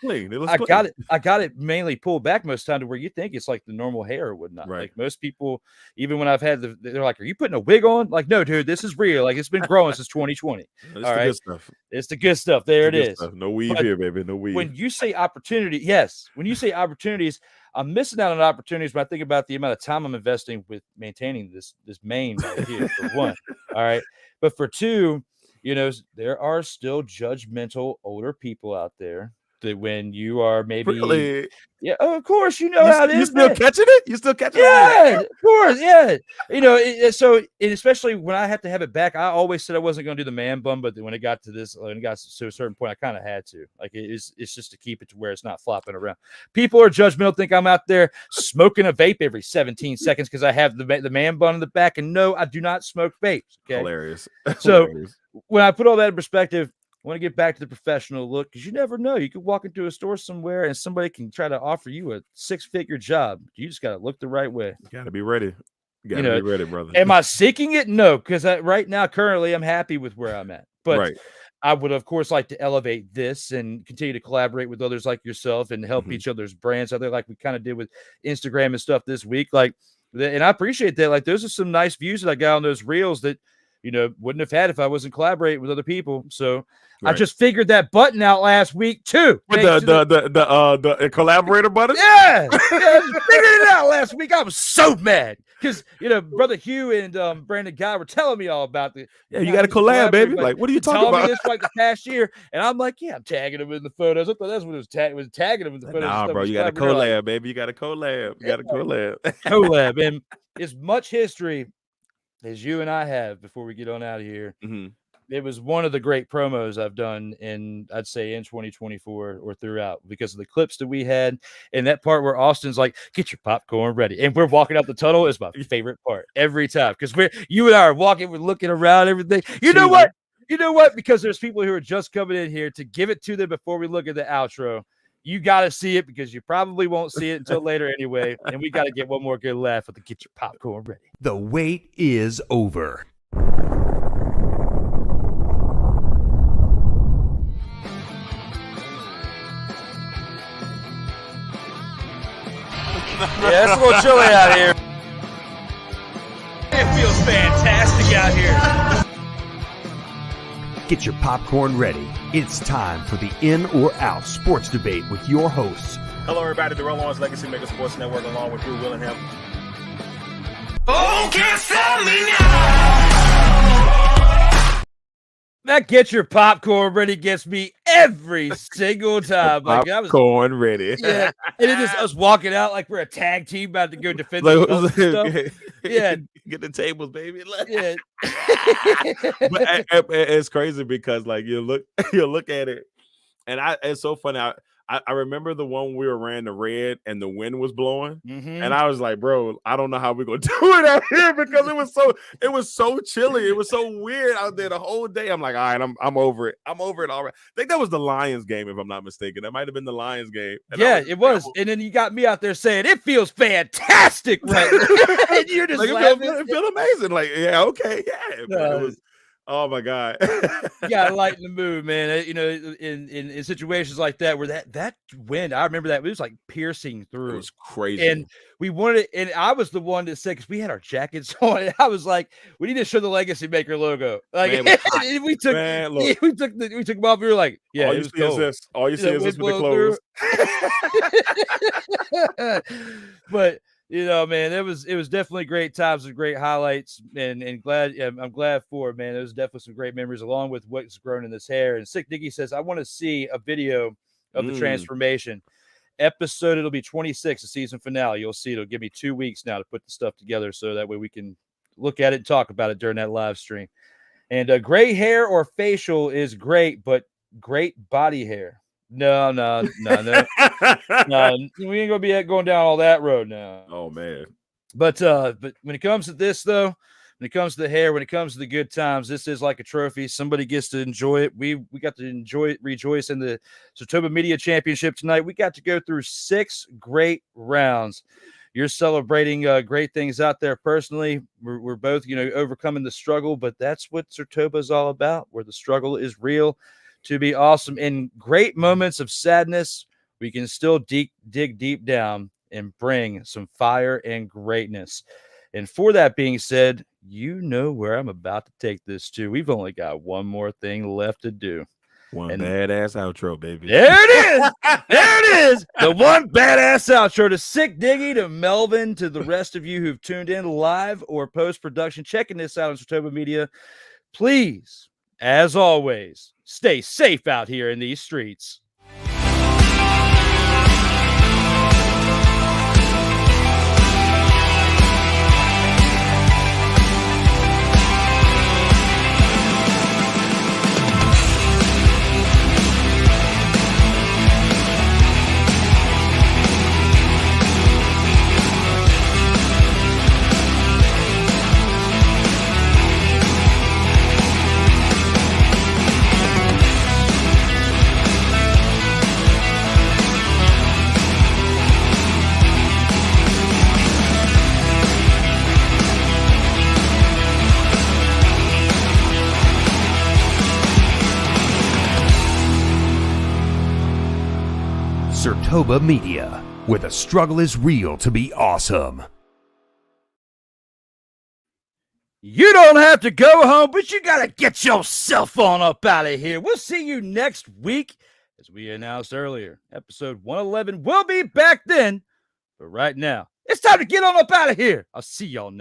I got it mainly pulled back most of the time to where you think it's like the normal hair or whatnot. Right. Like most people, even when I've had they're like, "Are you putting a wig on?" Like, no, dude, this is real. Like it's been growing since 2020. It's the good stuff. It's the good stuff. There it is. Stuff. No weave here, baby. No weave. When you say opportunity, yes. When you say opportunities, I'm missing out on opportunities when I think about the amount of time I'm investing with maintaining this mane right here, for one. All right. But for two, you know, there are still judgmental older people out there that when you are maybe really? Yeah, of course, you know how it is. You still catching it? You still catching it? Yeah, of course, yeah. You know, especially when I have to have it back, I always said I wasn't going to do the man bun, but when it got to this, when it got to a certain point, I kind of had to. Like it's just to keep it to where it's not flopping around. People are judgmental, think I'm out there smoking a vape every 17 seconds because I have the man bun in the back, and no, I do not smoke vapes. Okay, hilarious. So when I put all that in perspective, I want to get back to the professional look, because you never know. You could walk into a store somewhere and somebody can try to offer you a 6-figure job. You just got to look the right way. You got to be ready. You got to be ready, brother. Am I seeking it? No, because right now, currently, I'm happy with where I'm at. But I would, of course, like to elevate this and continue to collaborate with others like yourself and help each other's brands out there, like we kind of did with Instagram and stuff this week. Like, and I appreciate that. Like, those are some nice views that I got on those reels that, you know, wouldn't have had if I wasn't collaborating with other people. So I just figured that button out last week too. With the collaborator button? Yeah. I figured it out last week. I was so mad because, you know, Brother Hugh and Brandon Guy were telling me all about the. Yeah, you got to collab, baby. Like, what are you talking about? Me this like the past year, and I'm like, yeah, I'm tagging them in the photos. I thought that's what it was tagging them in the photos. Nah, bro, you got to collab, baby. You got to collab. You got to collab. Collab, and as much history as you and I have before we get on out of here. It was one of the great promos I've done I'd say in 2024 or throughout, because of the clips that we had. And that part where Austin's like, get your popcorn ready. And we're walking out the tunnel is my favorite part every time. Because you and I are walking, we're looking around, everything. You know what? Because there's people who are just coming in here to give it to them before we look at the outro. You got to see it, because you probably won't see it until later anyway. And we got to get one more good laugh with the get your popcorn ready. The wait is over. Yeah, it's a little chilly out here. It feels fantastic out here. Get your popcorn ready. It's time for the In or Out Sports Debate with your hosts. Hello, everybody. Darrell, Owens, Legacy Maker Sports Network, along with Drew Willingham. Oh, can't stop me now. That get your popcorn ready gets me every single time. Like popcorn ready. Yeah. And it is us walking out like we're a tag team about to go defend the stuff. Yeah. Get the tables, baby. Yeah. But it's crazy because like you look at it, and it's so funny. I remember the one we were wearing the red and the wind was blowing, and I was like, bro, I don't know how we're gonna do it out here, because it was so chilly. It was so weird out there the whole day. I'm like, all right, I'm over it. I'm over it already. I think that was the Lions game, if I'm not mistaken. That might have been the Lions game. Yeah, it was. And then you got me out there saying it feels fantastic, right? And you're just like, laughing. It feel amazing. Like, yeah, okay, yeah. It was. Oh my God. You gotta lighten the mood, man. You know, in situations like that where that wind, I remember that it was like piercing through. It was crazy. And we wanted, and I was the one that said, because we had our jackets on, and I was like, we need to show the Legacy Maker logo. Like, man, we took them off. We were like, yeah, all you see is this. All you see is this with the clothes. But you know, man, it was definitely great times and great highlights, and I'm glad for it, man. There was definitely some great memories along with what's grown in this hair. And Sick Dicky says, I want to see a video of the transformation episode. It'll be 26, the season finale. You'll see. It'll give me 2 weeks now to put the stuff together, so that way we can look at it and talk about it during that live stream. And gray hair or facial is great, but great body hair. No. We ain't gonna be going down all that road now. Oh man. But when it comes to this though, when it comes to the hair, when it comes to the good times, this is like a trophy. Somebody gets to enjoy it. We got to enjoy it, rejoice in the SIRTOBA Media Championship tonight. We got to go through 6 great rounds. You're celebrating great things out there personally. We're both, overcoming the struggle, but that's what SIRTOBA is all about, where the struggle is real to be awesome. In great moments of sadness, we can still dig deep down and bring some fire and greatness. And for that being said, you know where I'm about to take this to. We've only got one more thing left to do. One badass outro, baby. There it is. There it is. The one badass outro to Sick Diggy, to Melvin, to the rest of you who've tuned in live or post-production, checking this out on SIRTOBA Media. Please, as always, stay safe out here in these streets. SIRTOBA Media, where the struggle is real to be awesome. You don't have to go home, but you got to get yourself on up out of here. We'll see you next week. As we announced earlier, episode 111 will be back then. But right now, it's time to get on up out of here. I'll see y'all next.